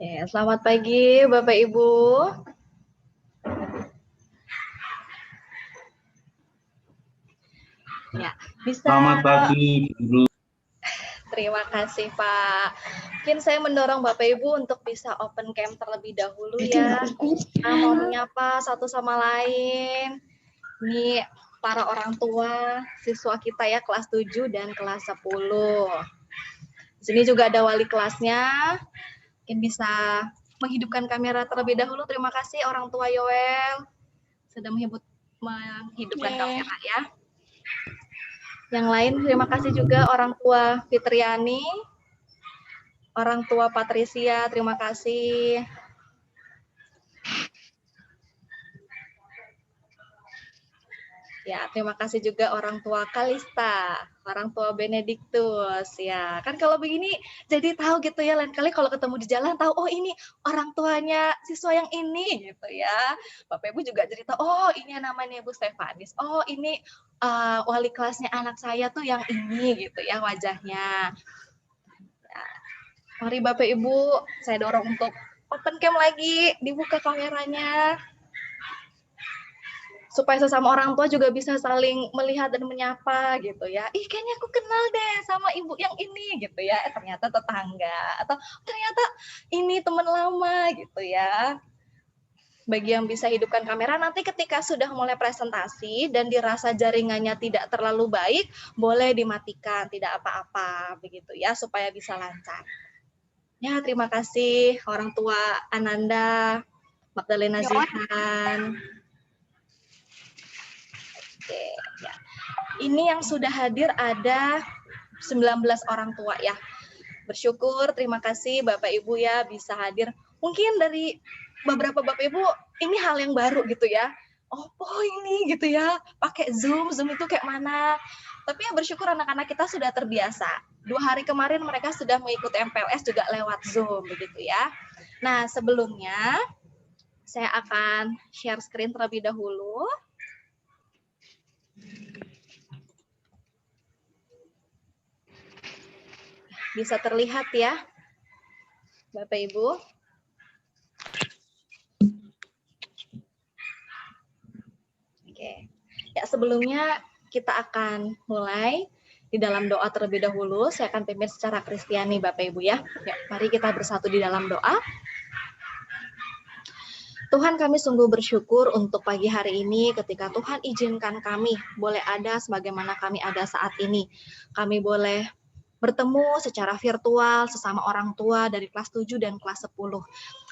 Ya, selamat pagi Bapak Ibu. Ya, bisa. Selamat pagi, Ibu. Terima kasih Pak. Mungkin saya mendorong Bapak Ibu untuk bisa open cam terlebih dahulu ya. Kita mau menyapa satu sama lain. Ini para orang tua siswa kita ya kelas 7 dan kelas 10. Di sini juga ada wali kelasnya. Mungkin bisa menghidupkan kamera terlebih dahulu. Terima kasih orang tua Yoel sudah menghidupkan kamera ya. Yang lain terima kasih juga orang tua Fitriani, orang tua Patricia, terima kasih. Ya, terima kasih juga orang tua Kalista, orang tua Benediktus. Ya, kan kalau begini jadi tahu gitu ya, lain kali kalau ketemu di jalan tahu, oh ini orang tuanya siswa yang ini gitu ya. Bapak Ibu juga jadi tahu, oh ini namanya Bu Stefanis. Oh ini wali kelasnya anak saya tuh yang ini gitu ya wajahnya. Ya, mari Bapak Ibu, saya dorong untuk open cam lagi, dibuka kameranya. Supaya sesama orang tua juga bisa saling melihat dan menyapa gitu ya. Ih kayaknya aku kenal deh sama ibu yang ini gitu ya. Ternyata tetangga atau ternyata ini teman lama gitu ya. Bagi yang bisa hidupkan kamera, nanti ketika sudah mulai presentasi dan dirasa jaringannya tidak terlalu baik, boleh dimatikan, tidak apa-apa begitu ya, supaya bisa lancar. Ya, terima kasih orang tua Ananda, Magdalena Zihan. Oke, ya. Ini yang sudah hadir ada 19 orang tua ya. Bersyukur, terima kasih Bapak Ibu ya bisa hadir. Mungkin dari beberapa Bapak Ibu ini hal yang baru gitu ya. Oh ini gitu ya, pakai Zoom itu kayak mana. Tapi ya bersyukur anak-anak kita sudah terbiasa. 2 hari kemarin mereka sudah mengikuti MPLS juga lewat Zoom begitu ya. Nah sebelumnya saya akan share screen terlebih dahulu. Bisa terlihat ya, Bapak Ibu. Oke. Ya, sebelumnya kita akan mulai di dalam doa terlebih dahulu. Saya akan pimpin secara Kristiani Bapak Ibu ya. Ya, mari kita bersatu di dalam doa. Tuhan, kami sungguh bersyukur untuk pagi hari ini ketika Tuhan izinkan kami boleh ada sebagaimana kami ada saat ini. Kami boleh bertemu secara virtual sesama orang tua dari kelas 7 dan kelas 10.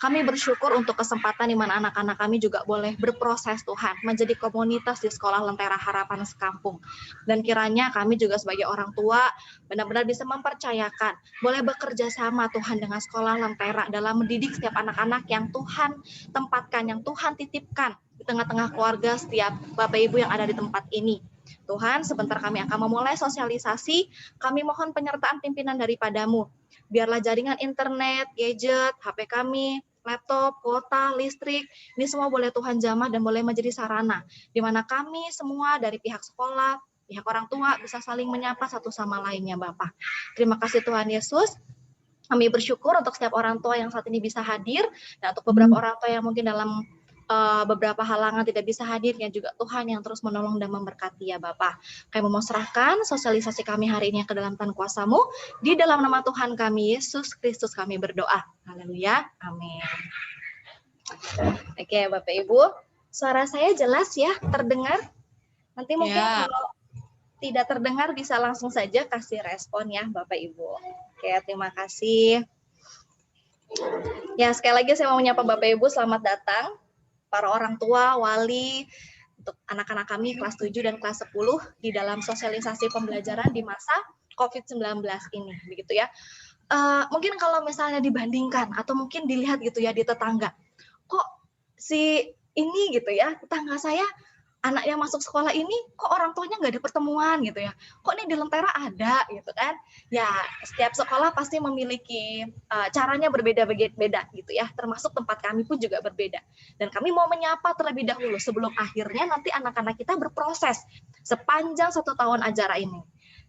Kami bersyukur untuk kesempatan di mana anak-anak kami juga boleh berproses Tuhan, menjadi komunitas di Sekolah Lentera Harapan Sekampung. Dan kiranya kami juga sebagai orang tua benar-benar bisa mempercayakan, boleh bekerja sama Tuhan dengan Sekolah Lentera dalam mendidik setiap anak-anak yang Tuhan tempatkan, yang Tuhan titipkan di tengah-tengah keluarga setiap Bapak Ibu yang ada di tempat ini. Tuhan, sebentar kami akan memulai sosialisasi, kami mohon penyertaan pimpinan daripadamu. Biarlah jaringan internet, gadget, HP kami, laptop, kuota, listrik, ini semua boleh Tuhan jamah dan boleh menjadi sarana, di mana kami semua dari pihak sekolah, pihak orang tua bisa saling menyapa satu sama lainnya Bapak. Terima kasih Tuhan Yesus. Kami bersyukur untuk setiap orang tua yang saat ini bisa hadir, dan untuk beberapa orang tua yang mungkin dalam beberapa halangan tidak bisa hadir, yang juga Tuhan yang terus menolong dan memberkati ya Bapak. Kami mau serahkan sosialisasi kami hari ini ke dalam tangan kuasa-Mu, di dalam nama Tuhan kami, Yesus Kristus kami berdoa. Haleluya, amin. Oke Bapak Ibu, suara saya jelas ya, terdengar? Nanti mungkin kalau tidak terdengar bisa langsung saja kasih respon ya Bapak Ibu. Oke, terima kasih. Ya, sekali lagi saya mau menyapa Bapak Ibu, selamat datang para orang tua, wali, untuk anak-anak kami kelas 7 dan kelas 10 di dalam sosialisasi pembelajaran di masa COVID-19 ini, begitu ya. Mungkin kalau misalnya dibandingkan atau mungkin dilihat gitu ya di tetangga, kok si ini gitu ya, tetangga saya anaknya masuk sekolah ini kok orang tuanya nggak ada pertemuan gitu ya, kok nih di Lentera ada gitu kan ya. Setiap sekolah pasti memiliki caranya berbeda-beda gitu ya, termasuk tempat kami pun juga berbeda, dan kami mau menyapa terlebih dahulu sebelum akhirnya nanti anak-anak kita berproses sepanjang 1 tahun ajaran ini,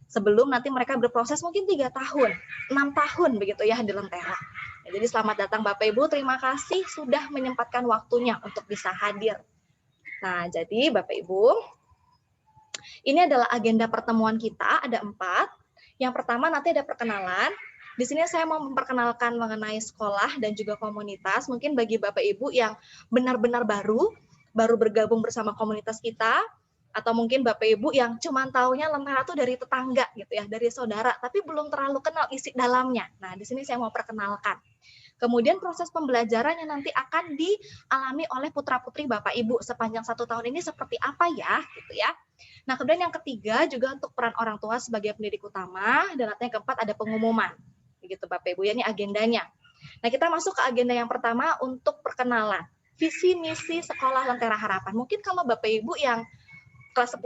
sebelum nanti mereka berproses mungkin 3 tahun, 6 tahun begitu ya di Lentera. Jadi selamat datang Bapak Ibu, terima kasih sudah menyempatkan waktunya untuk bisa hadir. Nah, jadi Bapak Ibu, ini adalah agenda pertemuan kita, ada 4. Yang pertama nanti ada perkenalan. Di sini saya mau memperkenalkan mengenai sekolah dan juga komunitas. Mungkin bagi Bapak Ibu yang benar-benar baru bergabung bersama komunitas kita, atau mungkin Bapak Ibu yang cuma taunya Lentera itu dari tetangga gitu ya, dari saudara, tapi belum terlalu kenal isi dalamnya. Nah, di sini saya mau perkenalkan. Kemudian proses pembelajaran yang nanti akan dialami oleh putra-putri Bapak Ibu sepanjang 1 tahun ini seperti apa ya, gitu ya. Nah, kemudian yang ketiga juga untuk peran orang tua sebagai pendidik utama, dan nanti yang keempat ada pengumuman. Begitu Bapak Ibu ya, ini agendanya. Nah, kita masuk ke agenda yang pertama untuk perkenalan. Visi misi Sekolah Lentera Harapan. Mungkin kalau Bapak Ibu yang kelas 10,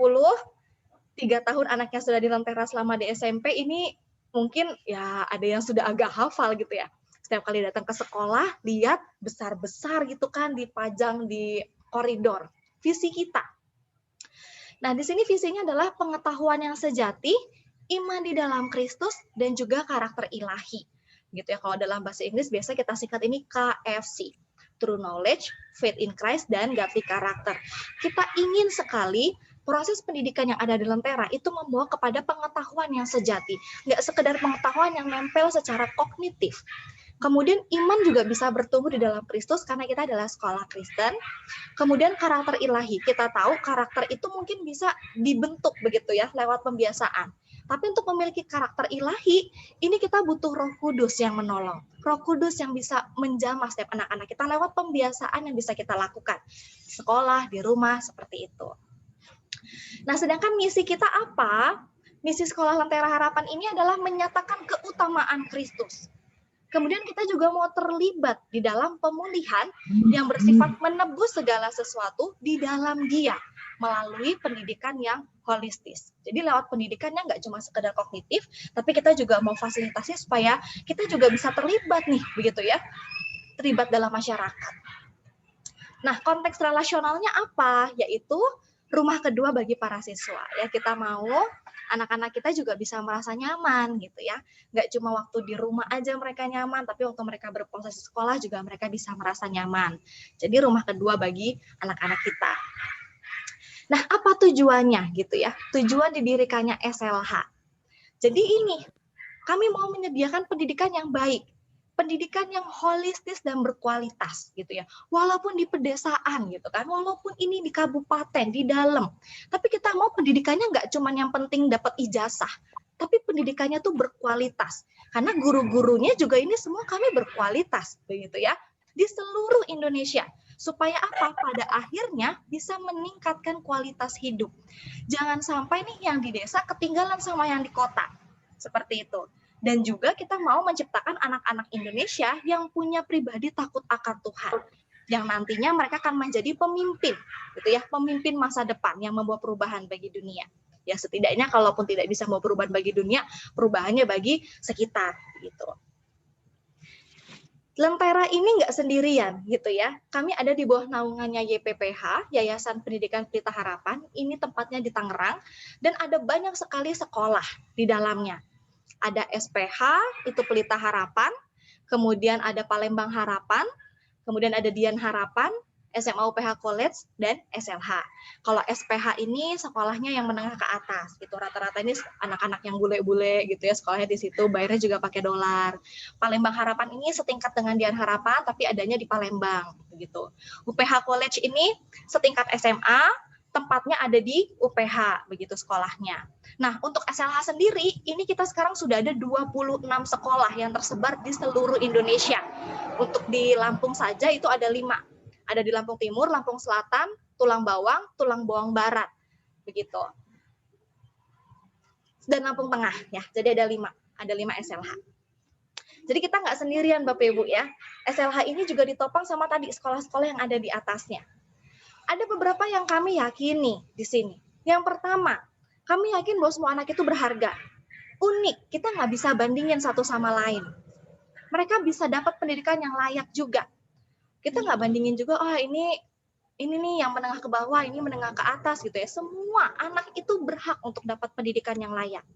3 tahun anaknya sudah di Lentera selama di SMP, ini mungkin ya ada yang sudah agak hafal gitu ya. Setiap kali datang ke sekolah, lihat besar-besar gitu kan dipajang di koridor. Visi kita. Nah, di sini visinya adalah pengetahuan yang sejati, iman di dalam Kristus, dan juga karakter ilahi. Gitu ya, kalau dalam bahasa Inggris biasa kita singkat ini KFC. True Knowledge, Faith in Christ, dan Godly Character. Kita ingin sekali proses pendidikan yang ada di Lentera itu membawa kepada pengetahuan yang sejati. Nggak sekedar pengetahuan yang nempel secara kognitif. Kemudian iman juga bisa bertumbuh di dalam Kristus karena kita adalah sekolah Kristen. Kemudian karakter ilahi. Kita tahu karakter itu mungkin bisa dibentuk begitu ya lewat pembiasaan. Tapi untuk memiliki karakter ilahi, ini kita butuh Roh Kudus yang menolong. Roh Kudus yang bisa menjamah setiap anak-anak kita lewat pembiasaan yang bisa kita lakukan. Sekolah, di rumah, seperti itu. Nah, sedangkan misi kita apa? Misi Sekolah Lentera Harapan ini adalah menyatakan keutamaan Kristus. Kemudian kita juga mau terlibat di dalam pemulihan yang bersifat menebus segala sesuatu di dalam Dia melalui pendidikan yang holistis. Jadi lewat pendidikannya nggak cuma sekedar kognitif, tapi kita juga mau fasilitasi supaya kita juga bisa terlibat nih, begitu ya, terlibat dalam masyarakat. Nah, konteks relasionalnya apa? Yaitu rumah kedua bagi para siswa. Ya, kita mau anak-anak kita juga bisa merasa nyaman gitu ya. Nggak cuma waktu di rumah aja mereka nyaman, tapi waktu mereka berproses sekolah juga mereka bisa merasa nyaman. Jadi rumah kedua bagi anak-anak kita. Nah, apa tujuannya gitu ya? Tujuan didirikannya SLH. Jadi ini, kami mau menyediakan pendidikan yang baik, pendidikan yang holistis dan berkualitas gitu ya. Walaupun di pedesaan gitu kan, walaupun ini di kabupaten, di dalam. Tapi kita mau pendidikannya nggak cuma yang penting dapat ijazah, tapi pendidikannya tuh berkualitas. Karena guru-gurunya juga ini semua kami berkualitas begitu ya. Di seluruh Indonesia. Supaya apa? Pada akhirnya bisa meningkatkan kualitas hidup. Jangan sampai nih yang di desa ketinggalan sama yang di kota. Seperti itu. Dan juga kita mau menciptakan anak-anak Indonesia yang punya pribadi takut akan Tuhan. Yang nantinya mereka akan menjadi pemimpin, gitu ya, pemimpin masa depan yang membawa perubahan bagi dunia. Ya setidaknya kalaupun tidak bisa membawa perubahan bagi dunia, perubahannya bagi sekitar, gitu. Lentera ini nggak sendirian, gitu ya. Kami ada di bawah naungannya YPPH, Yayasan Pendidikan Pelita Harapan. Ini tempatnya di Tangerang, dan ada banyak sekali sekolah di dalamnya. Ada SPH, itu Pelita Harapan, kemudian ada Palembang Harapan, kemudian ada Dian Harapan, SMA UPH College, dan SLH. Kalau SPH ini sekolahnya yang menengah ke atas, gitu. Rata-rata ini anak-anak yang bule-bule gitu ya, sekolahnya di situ, bayarnya juga pakai dolar. Palembang Harapan ini setingkat dengan Dian Harapan, tapi adanya di Palembang, gitu. UPH College ini setingkat SMA, tempatnya ada di UPH, begitu sekolahnya. Nah, untuk SLH sendiri, ini kita sekarang sudah ada 26 sekolah yang tersebar di seluruh Indonesia. Untuk di Lampung saja itu ada 5. Ada di Lampung Timur, Lampung Selatan, Tulang Bawang Barat. Begitu. Dan Lampung Tengah, ya. Jadi ada 5 SLH. Jadi kita nggak sendirian, Bapak Ibu ya. SLH ini juga ditopang sama tadi sekolah-sekolah yang ada di atasnya. Ada beberapa yang kami yakini di sini. Yang pertama, kami yakin bahwa semua anak itu berharga. Unik, kita nggak bisa bandingin satu sama lain. Mereka bisa dapat pendidikan yang layak juga. Kita nggak bandingin juga, oh ini nih yang menengah ke bawah, ini menengah ke atas gitu ya. Semua anak itu berhak untuk dapat pendidikan yang layak.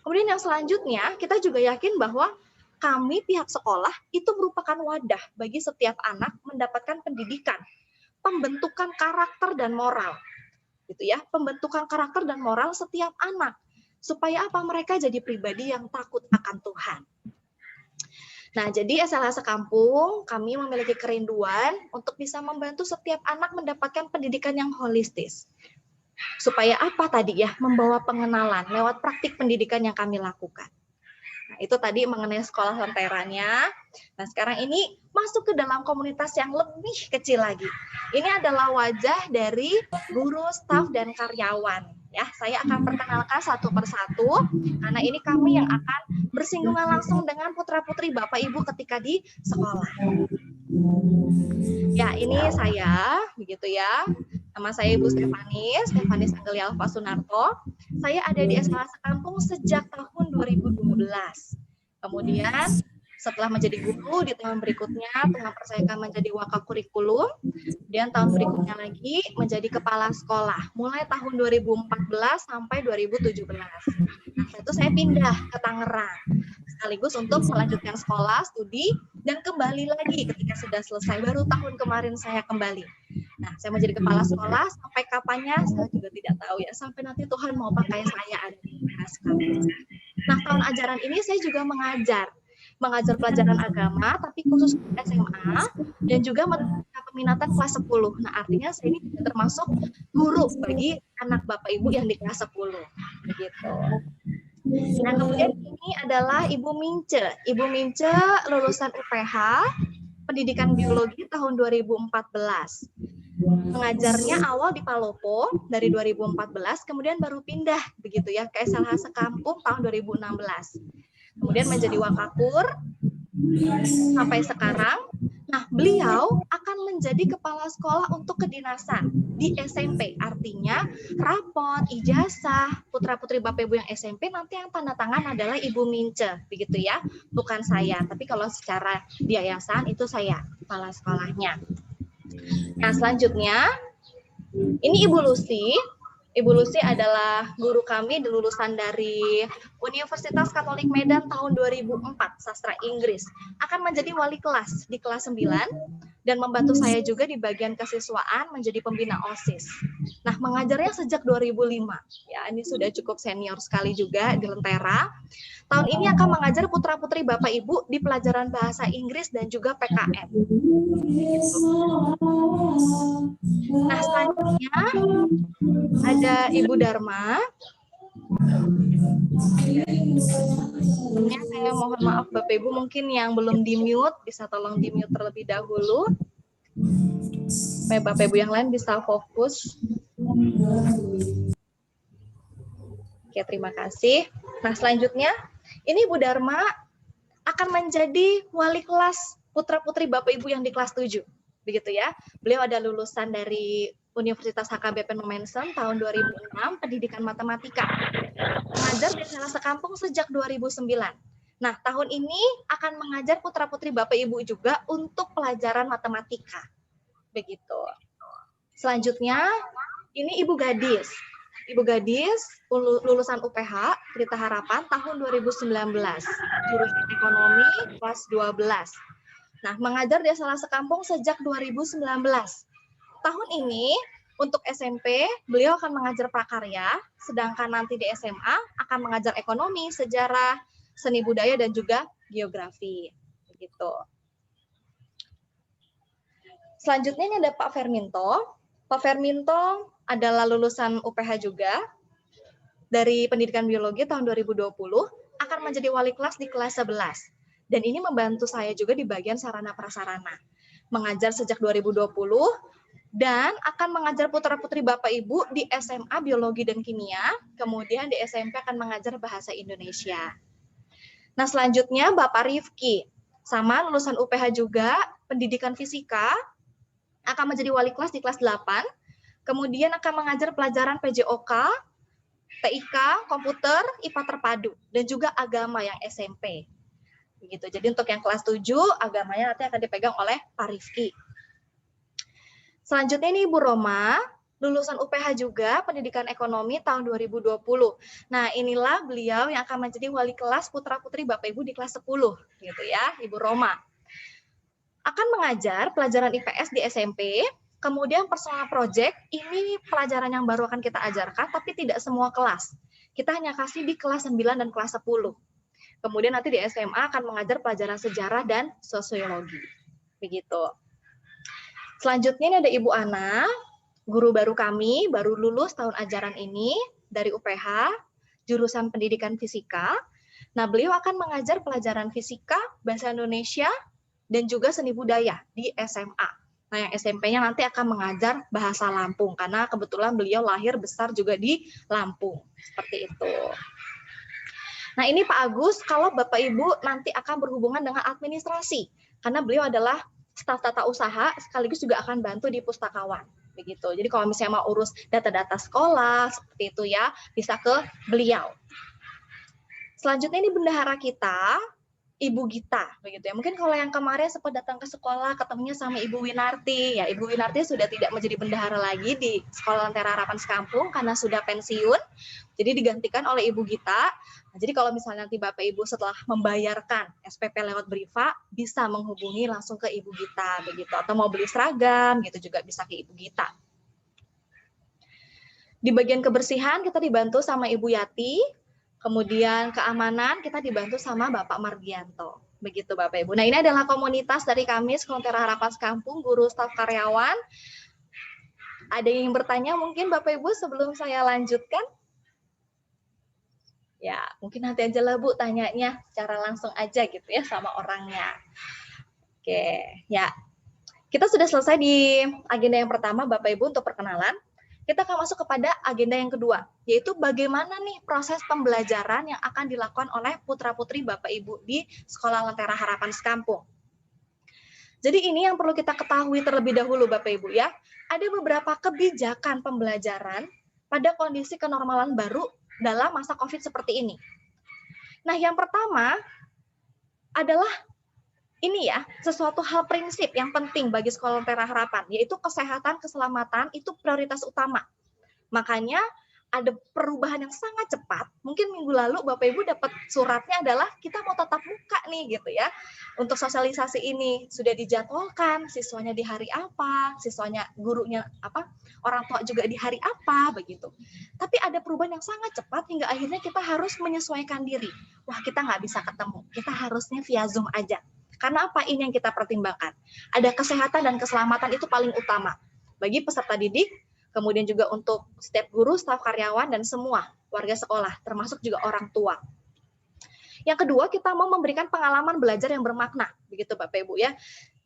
Kemudian yang selanjutnya, kita juga yakin bahwa kami pihak sekolah itu merupakan wadah bagi setiap anak mendapatkan pendidikan, pembentukan karakter dan moral. Gitu ya, pembentukan karakter dan moral setiap anak. Supaya apa? Mereka jadi pribadi yang takut akan Tuhan. Nah, jadi SLH Sekampung, kami memiliki kerinduan untuk bisa membantu setiap anak mendapatkan pendidikan yang holistis. Supaya apa tadi ya? Membawa pengenalan lewat praktik pendidikan yang kami lakukan. Nah, itu tadi mengenai sekolah lenteranya. Nah, sekarang ini masuk ke dalam komunitas yang lebih kecil lagi. Ini adalah wajah dari guru, staf, dan karyawan. Ya, saya akan perkenalkan satu persatu, karena ini kami yang akan bersinggungan langsung dengan putra-putri Bapak Ibu ketika di sekolah. Ya, ini saya, begitu ya. Nama saya Ibu Stefanis Anggelia Alfa Sunarto. Saya ada di SLH Sekampung sejak tahun 2012. Kemudian setelah menjadi guru di tahun berikutnya, Tuhan percayakan menjadi wakakurikulum. Kemudian tahun berikutnya lagi menjadi kepala sekolah. Mulai tahun 2014 sampai 2017. Nah, itu saya pindah ke Tangerang. Sekaligus untuk melanjutkan sekolah, studi, dan kembali lagi ketika sudah selesai. Baru tahun kemarin saya kembali. Nah, saya menjadi kepala sekolah sampai kapannya saya juga tidak tahu ya. Sampai nanti Tuhan mau pakai saya ada di sekolah. Nah, tahun ajaran ini saya juga mengajar pelajaran agama, tapi khusus SMA, dan juga peminatan kelas 10. Nah, artinya saya ini juga termasuk guru bagi anak Bapak Ibu yang di kelas 10. Begitu. Nah, kemudian ini adalah Ibu Mince. Ibu Mince lulusan UPH, pendidikan biologi tahun 2014. Mengajarnya awal di Palopo dari 2014, kemudian baru pindah begitu ya ke SLH Sekampung tahun 2016. Kemudian menjadi wakakur sampai sekarang. Nah, beliau akan menjadi kepala sekolah untuk kedinasan di SMP. Artinya, rapot, ijazah, putra-putri Bapak Ibu yang SMP nanti yang tanda tangan adalah Ibu Mince, begitu ya. Bukan saya, tapi kalau secara di yayasan itu saya kepala sekolahnya. Nah, selanjutnya ini Ibu Lucy. Ibu Lucy adalah guru kami lulusan dari Universitas Katolik Medan tahun 2004, sastra Inggris. Akan menjadi wali kelas di kelas 9 dan membantu saya juga di bagian kesiswaan menjadi pembina OSIS. Nah, mengajarnya sejak 2005. Ya, ini sudah cukup senior sekali juga di Lentera. Tahun ini akan mengajar putra-putri Bapak Ibu di pelajaran bahasa Inggris dan juga PKN. Nah, selanjutnya ada Ibu Dharma. Sebelumnya saya mohon maaf Bapak Ibu, mungkin yang belum di-mute, bisa tolong di-mute terlebih dahulu. Supaya Bapak Ibu yang lain bisa fokus. Oke, terima kasih. Nah, selanjutnya, ini Ibu Dharma akan menjadi wali kelas putra-putri Bapak Ibu yang di kelas 7. Begitu ya. Beliau ada lulusan dari Universitas HKBP Momensen tahun 2006, pendidikan matematika. Mengajar di SLH Sekampung sejak 2009. Nah, tahun ini akan mengajar putra-putri Bapak Ibu juga untuk pelajaran matematika. Begitu. Selanjutnya, ini Ibu Gadis. Ibu Gadis lulusan UPH Pelita Harapan tahun 2019, jurusan ekonomi kelas 12. Nah, mengajar di SLH Sekampung sejak 2019. Tahun ini untuk SMP beliau akan mengajar prakarya, sedangkan nanti di SMA akan mengajar ekonomi, sejarah, seni budaya dan juga geografi. Begitu. Selanjutnya ini ada Pak Ferminto. Pak Ferminto adalah lulusan UPH juga dari pendidikan biologi tahun 2020, akan menjadi wali kelas di kelas 11. Dan ini membantu saya juga di bagian sarana prasarana. Mengajar sejak 2020 dan akan mengajar putra-putri Bapak Ibu di SMA biologi dan kimia, kemudian di SMP akan mengajar bahasa Indonesia. Nah, selanjutnya Bapak Rifki, sama lulusan UPH juga, pendidikan fisika, akan menjadi wali kelas di kelas 8, kemudian akan mengajar pelajaran PJOK, TIK, komputer, IPA terpadu, dan juga agama yang SMP. Begitu. Jadi untuk yang kelas 7, agamanya nanti akan dipegang oleh Pak Rifki. Selanjutnya ini Ibu Roma. lulusan UPH juga, pendidikan ekonomi tahun 2020. Nah, inilah beliau yang akan menjadi wali kelas putra-putri Bapak Ibu di kelas 10, gitu ya, Ibu Roma. Akan mengajar pelajaran IPS di SMP, kemudian personal project, ini pelajaran yang baru akan kita ajarkan, tapi tidak semua kelas. Kita hanya kasih di kelas 9 dan kelas 10. Kemudian nanti di SMA akan mengajar pelajaran sejarah dan sosiologi. Begitu. Selanjutnya ini ada Ibu Ana, guru baru kami, baru lulus tahun ajaran ini dari UPH, jurusan pendidikan fisika. Nah, beliau akan mengajar pelajaran fisika, bahasa Indonesia, dan juga seni budaya di SMA. Nah, yang SMP-nya nanti akan mengajar bahasa Lampung, karena kebetulan beliau lahir besar juga di Lampung. Seperti itu. Nah, ini Pak Agus, kalau Bapak Ibu nanti akan berhubungan dengan administrasi, karena beliau adalah staf tata usaha, sekaligus juga akan bantu di pustakawan. Begitu. Jadi kalau misalnya mau urus data-data sekolah, seperti itu ya, bisa ke beliau. Selanjutnya ini bendahara kita, Ibu Gita, begitu ya. Mungkin kalau yang kemarin sempat datang ke sekolah, ketemunya sama Ibu Winarti, ya Ibu Winarti sudah tidak menjadi bendahara lagi di Sekolah Lentera Harapan Sekampung karena sudah pensiun, jadi digantikan oleh Ibu Gita. Nah, jadi kalau misalnya nanti Bapak Ibu setelah membayarkan SPP lewat Briva, bisa menghubungi langsung ke Ibu Gita, begitu. Atau mau beli seragam, gitu juga bisa ke Ibu Gita. Di bagian kebersihan kita dibantu sama Ibu Yati. Kemudian keamanan kita dibantu sama Bapak Margianto. Begitu Bapak Ibu. Nah, ini adalah komunitas dari kami Sekolah Lentera Harapan Sekampung, guru, staf, karyawan. Ada yang bertanya mungkin Bapak Ibu sebelum saya lanjutkan? Ya, mungkin nanti aja lah Bu tanyanya secara langsung aja gitu ya sama orangnya. Oke, ya. Kita sudah selesai di agenda yang pertama Bapak Ibu untuk perkenalan. Kita akan masuk kepada agenda yang kedua, yaitu bagaimana nih proses pembelajaran yang akan dilakukan oleh putra-putri Bapak Ibu di Sekolah Lentera Harapan Sekampung. Jadi ini yang perlu kita ketahui terlebih dahulu Bapak Ibu ya. Ada beberapa kebijakan pembelajaran pada kondisi kenormalan baru dalam masa COVID seperti ini. Nah, yang pertama adalah ini ya, sesuatu hal prinsip yang penting bagi Sekolah Lentera Harapan, yaitu kesehatan, keselamatan itu prioritas utama. Makanya ada perubahan yang sangat cepat. Mungkin minggu lalu Bapak Ibu dapat suratnya adalah kita mau tatap muka nih gitu ya. Untuk sosialisasi ini sudah dijadwalkan, siswanya di hari apa, siswanya gurunya apa, orang tua juga di hari apa begitu. Tapi ada perubahan yang sangat cepat hingga akhirnya kita harus menyesuaikan diri. Wah, kita nggak bisa ketemu, kita harusnya via Zoom aja. Karena apa? Ini yang kita pertimbangkan. Ada kesehatan dan keselamatan itu paling utama bagi peserta didik, kemudian juga untuk setiap guru, staf, karyawan, dan semua warga sekolah, termasuk juga orang tua. Yang kedua, kita mau memberikan pengalaman belajar yang bermakna, begitu Bapak Ibu ya.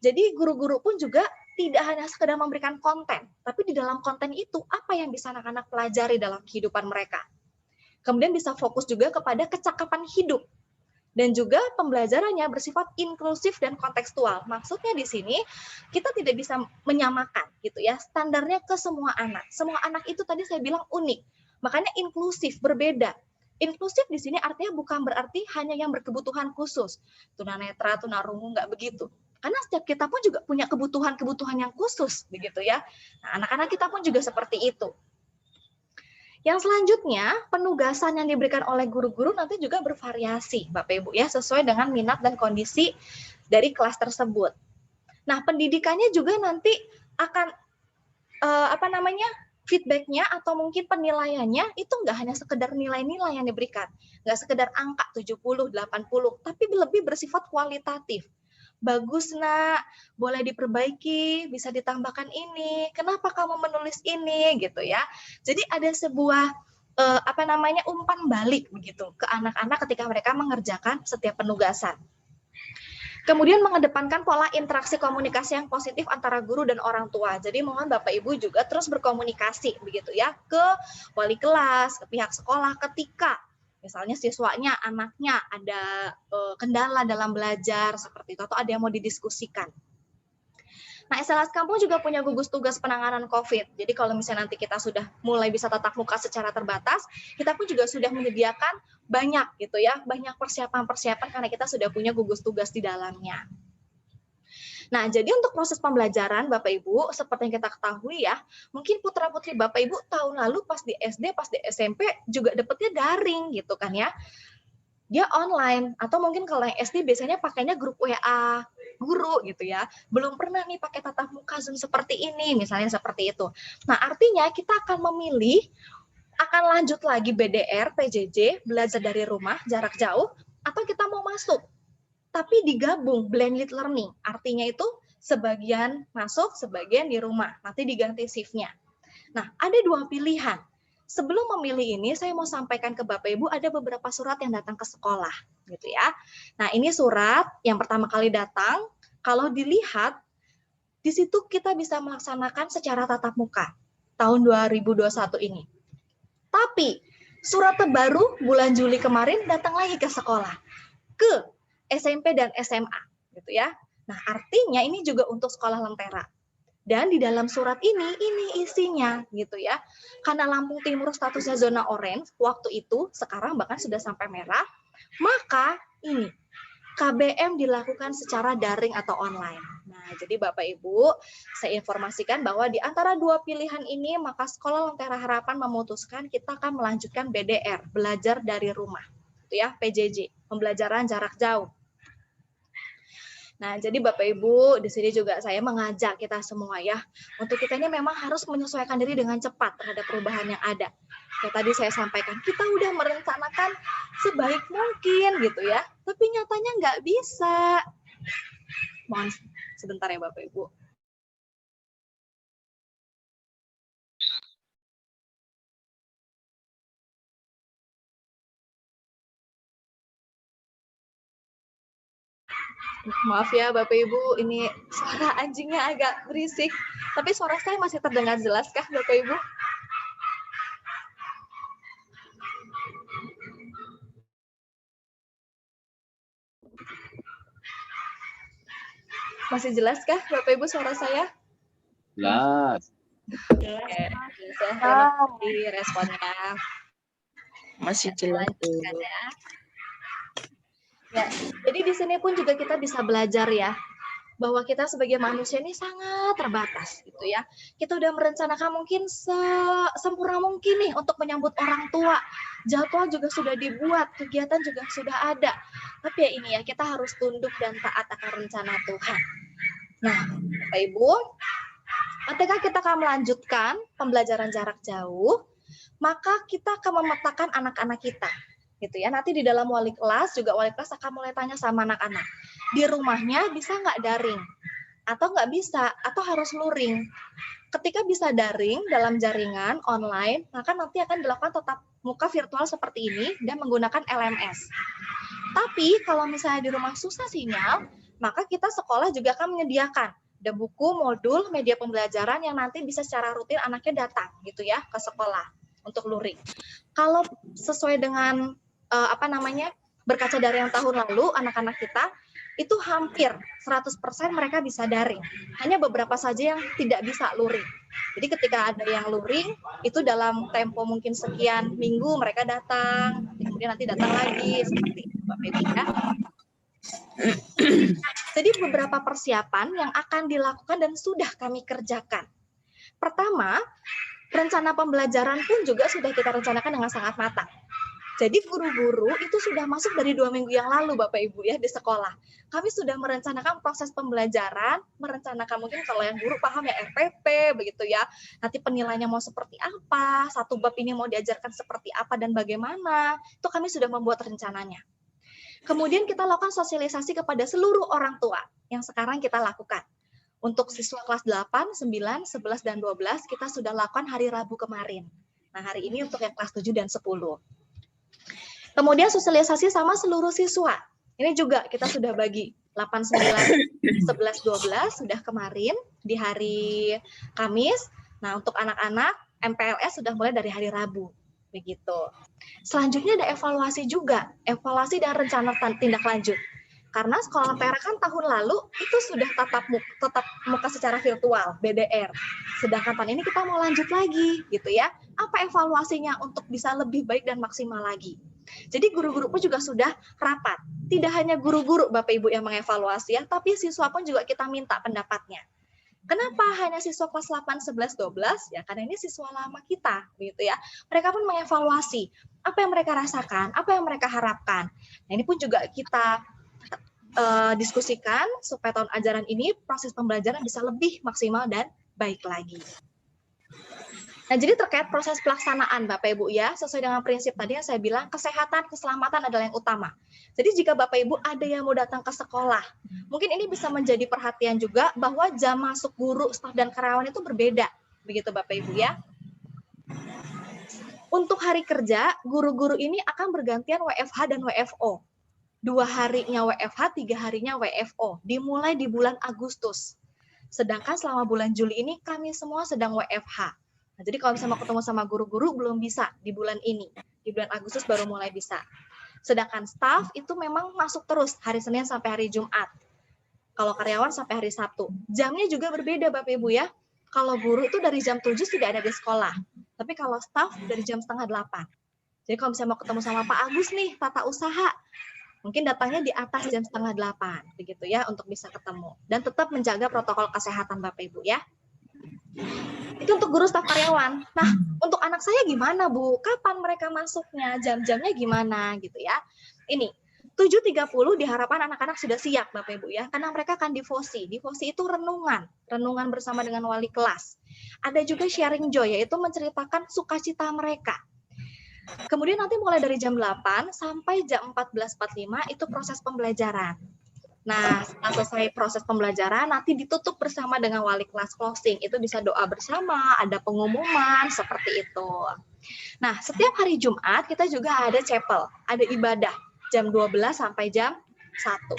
Jadi guru-guru pun juga tidak hanya sekedar memberikan konten, tapi di dalam konten itu apa yang bisa anak-anak pelajari dalam kehidupan mereka. Kemudian bisa fokus juga kepada kecakapan hidup. Dan juga pembelajarannya bersifat inklusif dan kontekstual. Maksudnya di sini kita tidak bisa menyamakan gitu ya standarnya ke semua anak. Semua anak itu tadi saya bilang unik. Makanya inklusif, berbeda. Inklusif di sini artinya bukan berarti hanya yang berkebutuhan khusus. Tunanetra, tunarungu, nggak begitu. Karena setiap kita pun juga punya kebutuhan-kebutuhan yang khusus begitu ya. Nah, anak-anak kita pun juga seperti itu. Yang selanjutnya, penugasan yang diberikan oleh guru-guru nanti juga bervariasi, Bapak Ibu ya, sesuai dengan minat dan kondisi dari kelas tersebut. Nah, pendidikannya juga nanti akan feedback-nya atau mungkin penilaiannya itu nggak hanya sekedar nilai-nilai yang diberikan, nggak sekedar angka 70, 80, tapi lebih bersifat kualitatif. Bagus nak, boleh diperbaiki, bisa ditambahkan ini, kenapa kamu menulis ini gitu ya. Jadi ada sebuah umpan balik begitu ke anak-anak ketika mereka mengerjakan setiap penugasan. Kemudian mengedepankan pola interaksi komunikasi yang positif antara guru dan orang tua. Jadi mohon Bapak Ibu juga terus berkomunikasi begitu ya ke wali kelas, ke pihak sekolah ketika misalnya siswanya, anaknya ada kendala dalam belajar seperti itu, atau ada yang mau didiskusikan. Nah, SLA Kampung juga punya gugus tugas penanganan COVID. Jadi kalau misalnya nanti kita sudah mulai bisa tatap muka secara terbatas, kita pun juga sudah menyediakan banyak gitu ya, banyak persiapan-persiapan karena kita sudah punya gugus tugas di dalamnya. Nah, jadi untuk proses pembelajaran Bapak Ibu, seperti yang kita ketahui ya, mungkin putra-putri Bapak Ibu tahun lalu pas di SD, pas di SMP juga dapetnya daring gitu kan ya. Dia online, atau mungkin kalau yang SD biasanya pakainya grup WA guru gitu ya. Belum pernah nih pakai tatap muka Zoom seperti ini, misalnya seperti itu. Nah, artinya kita akan memilih akan lanjut lagi BDR, PJJ, belajar dari rumah, jarak jauh, atau kita mau masuk tapi digabung blended learning. Artinya itu sebagian masuk, sebagian di rumah. Nanti diganti shift-nya. Nah, ada dua pilihan. Sebelum memilih ini, saya mau sampaikan ke Bapak Ibu ada beberapa surat yang datang ke sekolah, gitu ya. Nah, ini surat yang pertama kali datang. Kalau dilihat, di situ kita bisa melaksanakan secara tatap muka tahun 2021 ini. Tapi surat terbaru bulan Juli kemarin datang lagi ke sekolah, ke SMP dan SMA, gitu ya. Nah, artinya ini juga untuk sekolah Lentera. Dan di dalam surat ini isinya, gitu ya. Karena Lampung Timur statusnya zona orange waktu itu, sekarang bahkan sudah sampai merah, maka ini KBM dilakukan secara daring atau online. Nah, jadi Bapak Ibu, saya informasikan bahwa di antara dua pilihan ini, maka Sekolah Lentera Harapan memutuskan kita akan melanjutkan BDR, belajar dari rumah, gitu ya, PJJ, pembelajaran jarak jauh. Nah, jadi Bapak Ibu, di sini juga saya mengajak kita semua ya, untuk kita ini memang harus menyesuaikan diri dengan cepat terhadap perubahan yang ada. Kayak tadi saya sampaikan, kita udah merencanakan sebaik mungkin gitu ya, tapi nyatanya nggak bisa. Mohon sebentar ya Bapak Ibu. Maaf ya Bapak Ibu, ini suara anjingnya agak berisik, tapi suara saya masih terdengar jelas kah Bapak Ibu? Masih jelas kah Bapak Ibu suara saya? Jelas. Oke, terima kasih responnya. Masih jelas. Ya, jadi di sini pun juga kita bisa belajar ya, bahwa kita sebagai manusia ini sangat terbatas gitu ya. Kita udah merencanakan mungkin sempurna mungkin nih untuk menyambut orang tua. Jadwal juga sudah dibuat, kegiatan juga sudah ada. Tapi ya ini ya, kita harus tunduk dan taat akan rencana Tuhan. Nah, Bapak Ibu, ketika kita akan melanjutkan pembelajaran jarak jauh, maka kita akan memetakan anak-anak kita. Gitu ya, nanti di dalam wali kelas juga wali kelas akan mulai tanya sama anak-anak, di rumahnya bisa nggak daring atau nggak bisa atau harus luring. Ketika bisa daring dalam jaringan online, maka nanti akan dilakukan tatap muka virtual seperti ini dan menggunakan LMS. Tapi kalau misalnya di rumah susah sinyal, maka kita sekolah juga akan menyediakan ada buku, modul, media pembelajaran yang nanti bisa secara rutin anaknya datang gitu ya ke sekolah untuk luring. Kalau sesuai dengan berkaca dari yang tahun lalu, anak-anak kita itu hampir 100% mereka bisa daring. Hanya beberapa saja yang tidak bisa luring. Jadi ketika ada yang luring, itu dalam tempo mungkin sekian minggu mereka datang, kemudian nanti datang lagi, seperti itu Bapak Ibu ya. Jadi beberapa persiapan yang akan dilakukan dan sudah kami kerjakan. Pertama, rencana pembelajaran pun juga sudah kita rencanakan dengan sangat matang. Jadi guru-guru itu sudah masuk dari 2 minggu yang lalu Bapak Ibu ya di sekolah. Kami sudah merencanakan proses pembelajaran, merencanakan mungkin kalau yang guru paham ya RPP begitu ya. Nanti penilaiannya mau seperti apa, satu bab ini mau diajarkan seperti apa dan bagaimana. Itu kami sudah membuat rencananya. Kemudian kita lakukan sosialisasi kepada seluruh orang tua yang sekarang kita lakukan. Untuk siswa kelas 8, 9, 11, dan 12 kita sudah lakukan hari Rabu kemarin. Nah hari ini untuk yang kelas 7 dan 10. Kemudian sosialisasi sama seluruh siswa. Ini juga kita sudah bagi 8, 9, 11, 12 sudah kemarin di hari Kamis. Nah, untuk anak-anak MPLS sudah mulai dari hari Rabu. Begitu. Selanjutnya ada evaluasi juga, evaluasi dan rencana tindak lanjut. Karena sekolah Lentera kan tahun lalu itu sudah tatap muka secara virtual, BDR. Sedangkan tahun ini kita mau lanjut lagi, gitu ya. Apa evaluasinya untuk bisa lebih baik dan maksimal lagi? Jadi guru-guru pun juga sudah rapat. Tidak hanya guru-guru Bapak Ibu yang mengevaluasi ya, tapi siswa pun juga kita minta pendapatnya. Kenapa hanya siswa kelas 8, 11, 12? Ya, karena ini siswa lama kita, gitu ya. Mereka pun mengevaluasi apa yang mereka rasakan, apa yang mereka harapkan. Nah, ini pun juga kita diskusikan supaya tahun ajaran ini proses pembelajaran bisa lebih maksimal dan baik lagi. Nah, jadi terkait proses pelaksanaan Bapak Ibu ya, sesuai dengan prinsip tadi yang saya bilang, kesehatan, keselamatan adalah yang utama. Jadi jika Bapak Ibu ada yang mau datang ke sekolah, mungkin ini bisa menjadi perhatian juga bahwa jam masuk guru, staf, dan karyawan itu berbeda. Begitu Bapak Ibu ya. Untuk hari kerja, guru-guru ini akan bergantian WFH dan WFO. 2 harinya WFH, 3 harinya WFO, dimulai di bulan Agustus. Sedangkan selama bulan Juli ini kami semua sedang WFH. Nah, jadi kalau misalnya mau ketemu sama guru-guru belum bisa di bulan ini. Di bulan Agustus baru mulai bisa. Sedangkan staf itu memang masuk terus hari Senin sampai hari Jumat. Kalau karyawan sampai hari Sabtu. Jamnya juga berbeda Bapak Ibu ya. Kalau guru itu dari jam 7 tidak ada di sekolah. Tapi kalau staf dari jam setengah 8. Jadi kalau misalnya mau ketemu sama Pak Agus nih, tata usaha, mungkin datangnya di atas jam setengah 8. Begitu ya, untuk bisa ketemu. Dan tetap menjaga protokol kesehatan Bapak Ibu ya. Itu untuk guru staf karyawan. Nah, untuk anak saya gimana, Bu? Kapan mereka masuknya? Jam-jamnya gimana gitu ya? Ini 7.30 diharapkan anak-anak sudah siap Bapak Ibu ya, karena mereka akan divosi. Divosi itu renungan bersama dengan wali kelas. Ada juga sharing joy, yaitu menceritakan sukacita mereka. Kemudian nanti mulai dari jam 8 sampai jam 14.45 itu proses pembelajaran. Nah, setelah selesai proses pembelajaran, nanti ditutup bersama dengan wali kelas closing. Itu bisa doa bersama, ada pengumuman, seperti itu. Nah, setiap hari Jumat kita juga ada chapel, ada ibadah, jam 12 sampai jam 1.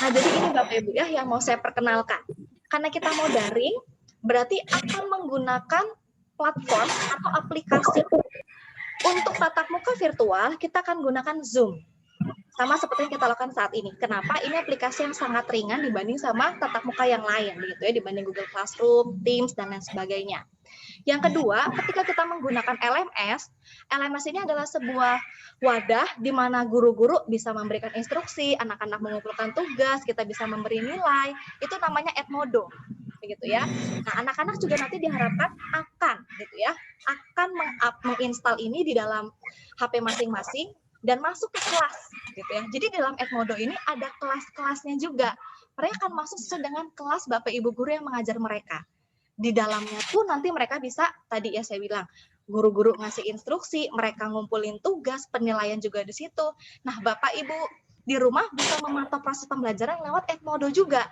Nah, jadi ini Bapak Ibu ya yang mau saya perkenalkan. Karena kita mau daring, berarti akan menggunakan platform atau aplikasi. Untuk tatap muka virtual, kita akan gunakan Zoom. Sama seperti yang kita lakukan saat ini. Kenapa? Ini aplikasi yang sangat ringan dibanding sama tatap muka yang lain, begitu ya, dibanding Google Classroom, Teams, dan lain sebagainya. Yang kedua, ketika kita menggunakan LMS ini adalah sebuah wadah di mana guru-guru bisa memberikan instruksi, anak-anak mengumpulkan tugas, kita bisa memberi nilai, itu namanya Edmodo. Begitu ya. Nah, anak-anak juga nanti diharapkan akan gitu ya, akan menginstal ini di dalam HP masing-masing dan masuk ke kelas gitu ya. Jadi dalam Edmodo ini ada kelas-kelasnya juga. Mereka akan masuk sesuai dengan kelas Bapak Ibu guru yang mengajar mereka. Di dalamnya pun nanti mereka bisa, tadi ya saya bilang, guru-guru ngasih instruksi, mereka ngumpulin tugas, penilaian juga di situ. Nah, Bapak Ibu di rumah bisa memantau proses pembelajaran lewat Edmodo juga.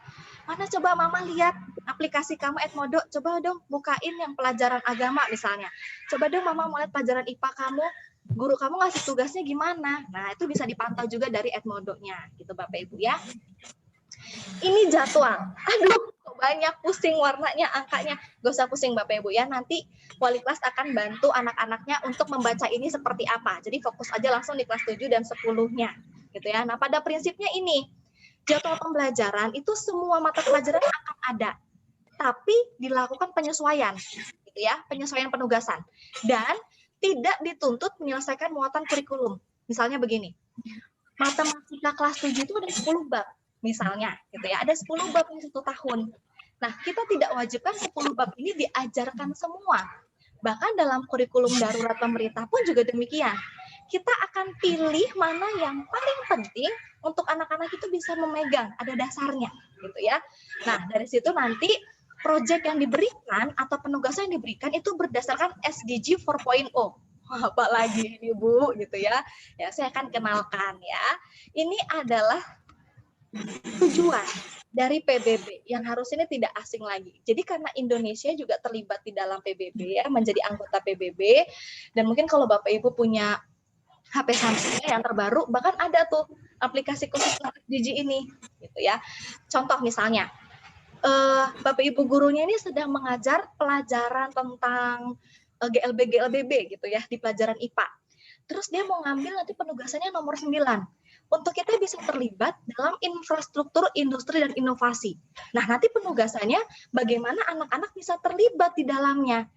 Mana coba Mama lihat aplikasi kamu Edmodo, coba dong bukain yang pelajaran agama misalnya. Coba dong Mama mau lihat pelajaran IPA kamu, guru kamu ngasih tugasnya gimana. Nah, itu bisa dipantau juga dari Edmodo-nya, gitu Bapak Ibu ya. Ini jadwal. Aduh, kok banyak pusing warnanya, angkanya. Gak usah pusing Bapak Ibu ya, nanti wali kelas akan bantu anak-anaknya untuk membaca ini seperti apa. Jadi fokus aja langsung di kelas 7 dan 10-nya. Gitu ya. Nah, pada prinsipnya ini, jadwal pembelajaran itu semua mata pelajaran akan ada. Tapi dilakukan penyesuaian, gitu ya, penyesuaian penugasan. Dan tidak dituntut menyelesaikan muatan kurikulum. Misalnya begini, matematika kelas 7 itu ada 10 bab, misalnya, gitu ya, ada 10 bab di 1 tahun. Nah, kita tidak wajibkan 10 bab ini diajarkan semua. Bahkan dalam kurikulum darurat pemerintah pun juga demikian. Kita akan pilih mana yang paling penting untuk anak-anak itu bisa memegang, ada dasarnya, gitu ya. Nah, dari situ nanti proyek yang diberikan atau penugasan yang diberikan itu berdasarkan SDG 4.0. Apa lagi ini Bu gitu ya. Ya, saya akan kenalkan ya. Ini adalah tujuan dari PBB yang harus ini tidak asing lagi. Jadi karena Indonesia juga terlibat di dalam PBB ya, menjadi anggota PBB, dan mungkin kalau Bapak Ibu punya HP Samsung yang terbaru, bahkan ada tuh aplikasi khusus SDG ini gitu ya. Contoh misalnya, Bapak Ibu gurunya ini sedang mengajar pelajaran tentang GLB gitu ya di pelajaran IPA. Terus dia mau ngambil nanti penugasannya nomor 9. Untuk kita bisa terlibat dalam infrastruktur industri dan inovasi. Nah, nanti penugasannya bagaimana anak-anak bisa terlibat di dalamnya.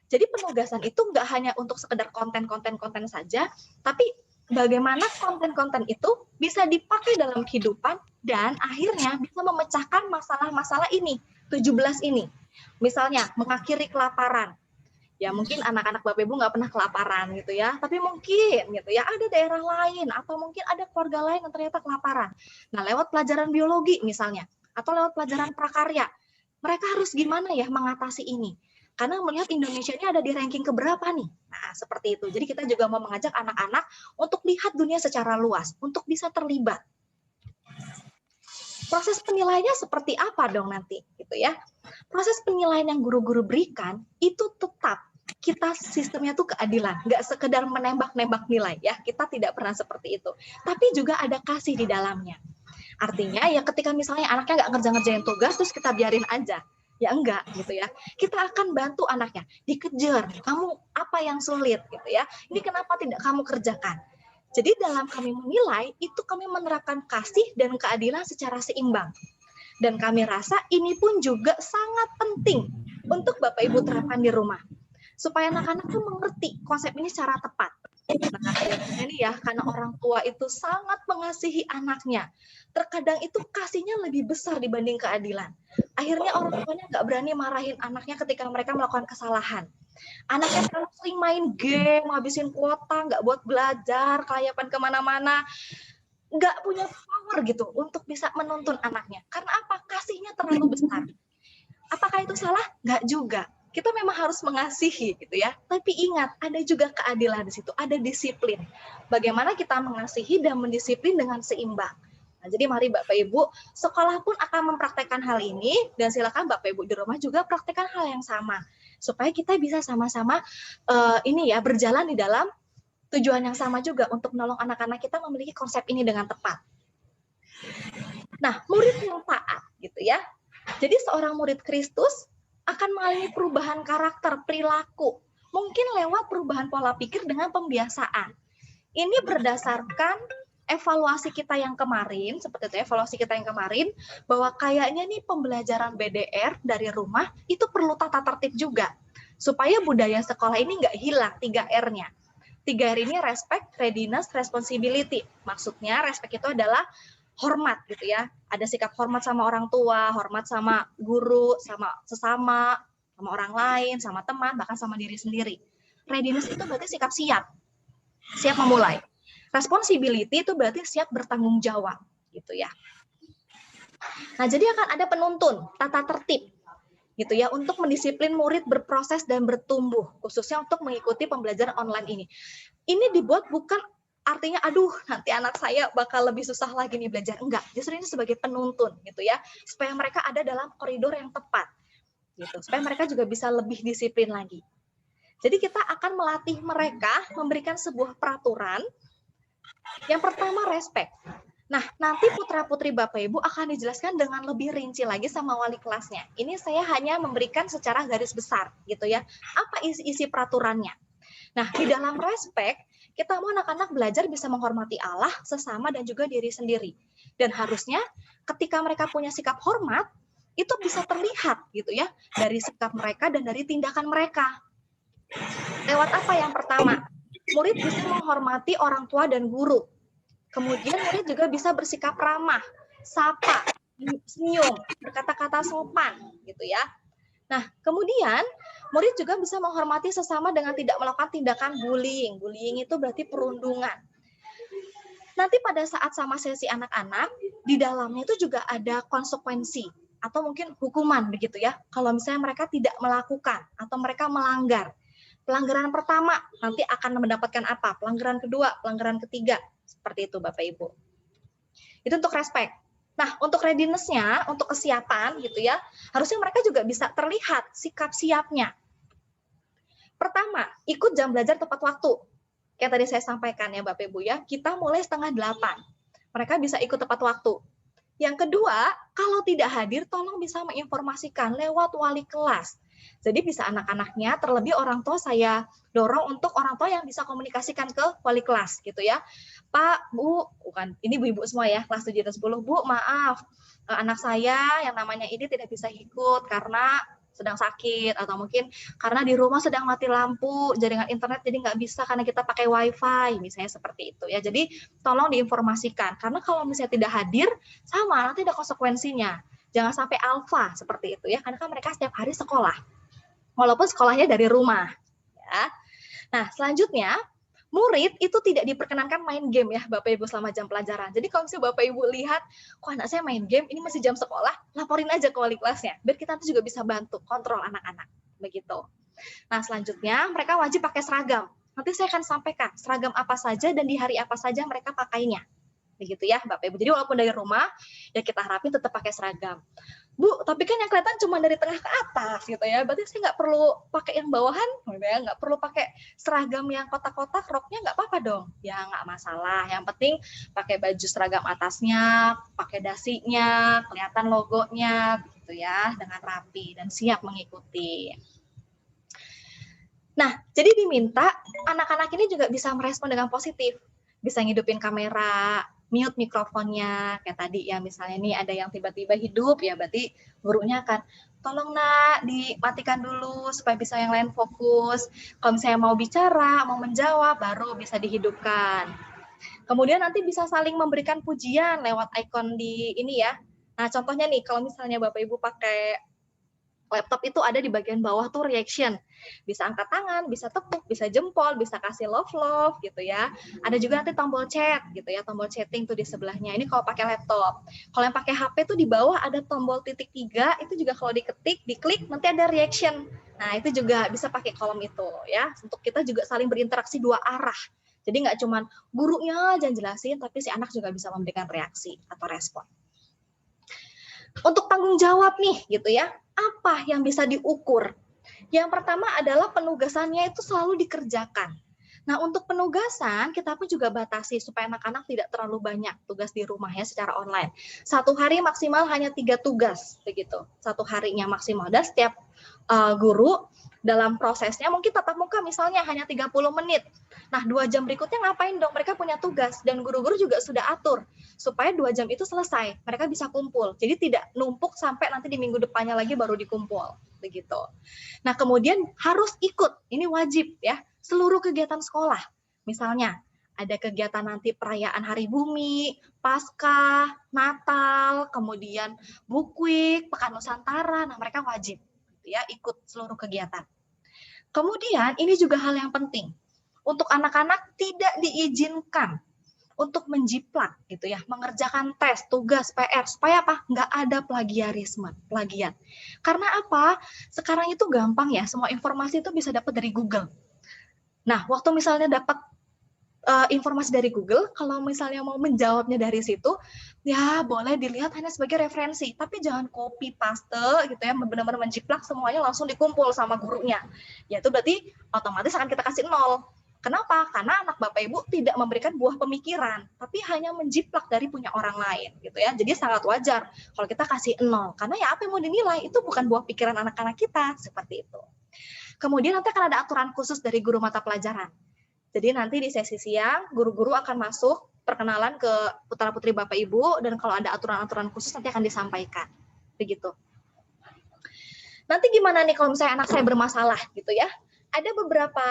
Jadi penugasan itu nggak hanya untuk sekedar konten saja, tapi bagaimana konten-konten itu bisa dipakai dalam kehidupan dan akhirnya bisa memecahkan masalah-masalah ini, 17 ini. Misalnya, mengakhiri kelaparan. Ya mungkin anak-anak Bapak Ibu nggak pernah kelaparan gitu ya, tapi mungkin gitu ya ada daerah lain atau mungkin ada keluarga lain yang ternyata kelaparan. Nah, lewat pelajaran biologi misalnya, atau lewat pelajaran prakarya, mereka harus gimana ya mengatasi ini? Karena melihat Indonesia ini ada di ranking keberapa nih? Nah, seperti itu. Jadi kita juga mau mengajak anak-anak untuk lihat dunia secara luas, untuk bisa terlibat. Proses penilaiannya seperti apa dong nanti, gitu ya? Proses penilaian yang guru-guru berikan itu tetap kita sistemnya tuh keadilan, nggak sekedar menembak-nembak nilai ya. Kita tidak pernah seperti itu. Tapi juga ada kasih di dalamnya. Artinya ya ketika misalnya anaknya nggak ngerjain tugas terus kita biarin aja. Ya enggak gitu ya. Kita akan bantu anaknya, dikejar. Kamu apa yang sulit gitu ya. Ini kenapa tidak kamu kerjakan? Jadi dalam kami menilai itu kami menerapkan kasih dan keadilan secara seimbang. Dan kami rasa ini pun juga sangat penting untuk Bapak Ibu terapkan di rumah. Supaya anak-anak tuh mengerti konsep ini secara tepat. Nah, biasanya nih ya, karena orang tua itu sangat mengasihi anaknya. Terkadang itu kasihnya lebih besar dibanding keadilan. Akhirnya orang tuanya nggak berani marahin anaknya ketika mereka melakukan kesalahan. Anaknya terlalu sering main game, ngabisin kuota, nggak buat belajar, kelayapan kemana-mana. Nggak punya power gitu untuk bisa menuntun anaknya. Karena apa? Kasihnya terlalu besar. Apakah itu salah? Nggak juga. Kita memang harus mengasihi gitu ya. Tapi ingat, ada juga keadilan di situ, ada disiplin. Bagaimana kita mengasihi dan mendisiplin dengan seimbang. Nah, jadi mari Bapak Ibu, sekolah pun akan mempraktekkan hal ini dan silakan Bapak Ibu di rumah juga praktekkan hal yang sama supaya kita bisa sama-sama ini ya berjalan di dalam tujuan yang sama juga untuk menolong anak-anak kita memiliki konsep ini dengan tepat. Nah, murid yang taat gitu ya. Jadi seorang murid Kristus akan mengalami perubahan karakter, perilaku, mungkin lewat perubahan pola pikir dengan pembiasaan. Ini berdasarkan evaluasi kita yang kemarin, seperti itu evaluasi kita yang kemarin, bahwa kayaknya nih pembelajaran BDR dari rumah itu perlu tata tertib juga, supaya budaya sekolah ini nggak hilang 3R-nya. 3R ini respect, readiness, responsibility. Maksudnya respect itu adalah hormat gitu ya. Ada sikap hormat sama orang tua, hormat sama guru, sama sesama, sama orang lain, sama teman, bahkan sama diri sendiri. Readiness itu berarti sikap siap memulai. Responsibility itu berarti siap bertanggung jawab gitu ya. Nah, jadi akan ada penuntun, tata tertib gitu ya untuk mendisiplin murid berproses dan bertumbuh, khususnya untuk mengikuti pembelajaran online ini. Ini dibuat bukan artinya aduh nanti anak saya bakal lebih susah lagi nih belajar. Enggak, justru ini sebagai penuntun gitu ya, supaya mereka ada dalam koridor yang tepat gitu, supaya mereka juga bisa lebih disiplin lagi. Jadi kita akan melatih mereka memberikan sebuah peraturan. Yang pertama respect. Nah, nanti putra-putri Bapak Ibu akan dijelaskan dengan lebih rinci lagi sama wali kelasnya. Ini saya hanya memberikan secara garis besar gitu ya. Apa isi peraturannya? Nah, di dalam respect, kita mau anak-anak belajar bisa menghormati Allah, sesama, dan juga diri sendiri. Dan harusnya ketika mereka punya sikap hormat, itu bisa terlihat gitu ya, dari sikap mereka dan dari tindakan mereka. Lewat apa yang pertama? Murid bisa menghormati orang tua dan guru. Kemudian murid juga bisa bersikap ramah, sapa, senyum, berkata-kata sopan gitu ya. Nah, kemudian murid juga bisa menghormati sesama dengan tidak melakukan tindakan bullying. Bullying itu berarti perundungan. Nanti pada saat sama sesi anak-anak, di dalamnya itu juga ada konsekuensi atau mungkin hukuman begitu ya. Kalau misalnya mereka tidak melakukan atau mereka melanggar. Pelanggaran pertama nanti akan mendapatkan apa? Pelanggaran kedua, pelanggaran ketiga. Seperti itu Bapak Ibu. Itu untuk respect. Nah, untuk readiness-nya, untuk kesiapan gitu ya, harusnya mereka juga bisa terlihat sikap siapnya. Pertama, ikut jam belajar tepat waktu. Kayak tadi saya sampaikan ya Bapak Ibu ya, kita mulai 7:30. Mereka bisa ikut tepat waktu. Yang kedua, kalau tidak hadir, tolong bisa menginformasikan lewat wali kelas. Jadi bisa anak-anaknya, terlebih orang tua saya dorong untuk orang tua yang bisa komunikasikan ke wali kelas gitu ya. Pak, Bu, bukan ini ibu-ibu semua ya, kelas 7 dan 10, Bu, maaf, anak saya yang namanya ini tidak bisa ikut karena sedang sakit, atau mungkin karena di rumah sedang mati lampu, jaringan internet jadi nggak bisa karena kita pakai wifi, misalnya seperti itu ya. Jadi tolong diinformasikan, karena kalau misalnya tidak hadir, sama nanti ada konsekuensinya. Jangan sampai alfa seperti itu ya, karena kan mereka setiap hari sekolah, walaupun sekolahnya dari rumah. Ya. Nah selanjutnya, murid itu tidak diperkenankan main game ya Bapak Ibu selama jam pelajaran. Jadi kalau misalnya Bapak Ibu lihat, kok anak saya main game, ini masih jam sekolah, laporin aja ke wali kelasnya, biar kita nanti juga bisa bantu kontrol anak-anak. Begitu. Nah selanjutnya mereka wajib pakai seragam. Nanti saya akan sampaikan seragam apa saja dan di hari apa saja mereka pakainya. Begitu ya Bapak Ibu. Jadi walaupun dari rumah, ya kita harapin tetap pakai seragam. Bu, tapi kan yang kelihatan cuma dari tengah ke atas gitu ya. Berarti saya nggak perlu pakai yang bawahan, gitu ya. Nggak perlu pakai seragam yang kotak-kotak, roknya nggak apa-apa dong. Ya nggak masalah. Yang penting pakai baju seragam atasnya, pakai dasinya, kelihatan logonya, gitu ya, dengan rapi dan siap mengikuti. Nah, jadi diminta anak-anak ini juga bisa merespon dengan positif. Bisa ngidupin kamera, mute mikrofonnya, kayak tadi ya misalnya nih ada yang tiba-tiba hidup, ya berarti gurunya akan, tolong nak dimatikan dulu supaya bisa yang lain fokus. Kalau misalnya mau bicara, mau menjawab, baru bisa dihidupkan. Kemudian nanti bisa saling memberikan pujian lewat ikon di ini ya. Nah contohnya nih, kalau misalnya Bapak Ibu pakai laptop itu ada di bagian bawah tuh reaction. Bisa angkat tangan, bisa tepuk, bisa jempol, bisa kasih love gitu ya. Ada juga nanti tombol chat gitu ya, tombol chatting tuh di sebelahnya. Ini kalau pakai laptop. Kalau yang pakai HP tuh di bawah ada tombol titik 3, itu juga kalau diketik, diklik nanti ada reaction. Nah, itu juga bisa pakai kolom itu ya. Untuk kita juga saling berinteraksi dua arah. Jadi nggak cuma gurunya aja jelasin, tapi si anak juga bisa memberikan reaksi atau respon. Untuk tanggung jawab nih gitu ya, apa yang bisa diukur? Yang pertama adalah penugasannya itu selalu dikerjakan. Nah, untuk penugasan kita pun juga batasi supaya anak-anak tidak terlalu banyak tugas di rumahnya secara online. Satu hari maksimal hanya 3 tugas, begitu. Satu harinya maksimal. Dan setiap guru dalam prosesnya mungkin tatap muka misalnya hanya 30 menit. Nah, 2 jam berikutnya ngapain dong? Mereka punya tugas dan guru-guru juga sudah atur supaya 2 jam itu selesai. Mereka bisa kumpul. Jadi tidak numpuk sampai nanti di minggu depannya lagi baru dikumpul, begitu. Nah, kemudian harus ikut. Ini wajib ya. Seluruh kegiatan sekolah. Misalnya ada kegiatan nanti perayaan Hari Bumi, Paskah, Natal, kemudian Bukwik, Pekan Nusantara. Nah, mereka wajib ya ikut seluruh kegiatan. Kemudian ini juga hal yang penting. Untuk anak-anak tidak diizinkan untuk menjiplak gitu ya, mengerjakan tes, tugas, PR, supaya apa? Nggak ada plagiarisme, plagiat. Karena apa? Sekarang itu gampang ya, semua informasi itu bisa dapat dari Google. Nah, waktu misalnya dapat informasi dari Google, kalau misalnya mau menjawabnya dari situ, ya boleh dilihat hanya sebagai referensi, tapi jangan copy paste gitu ya, benar-benar menjiplak semuanya langsung dikumpul sama gurunya. Ya itu berarti otomatis akan kita kasih 0. Kenapa? Karena anak Bapak Ibu tidak memberikan buah pemikiran, tapi hanya menjiplak dari punya orang lain gitu ya. Jadi sangat wajar kalau kita kasih 0, karena ya apa yang mau dinilai itu bukan buah pikiran anak-anak kita, seperti itu. Kemudian nanti akan ada aturan khusus dari guru mata pelajaran. Jadi nanti di sesi siang, guru-guru akan masuk, perkenalan ke putra-putri Bapak Ibu, dan kalau ada aturan-aturan khusus nanti akan disampaikan. Begitu. Nanti gimana nih kalau misalnya anak saya bermasalah gitu ya? Ada beberapa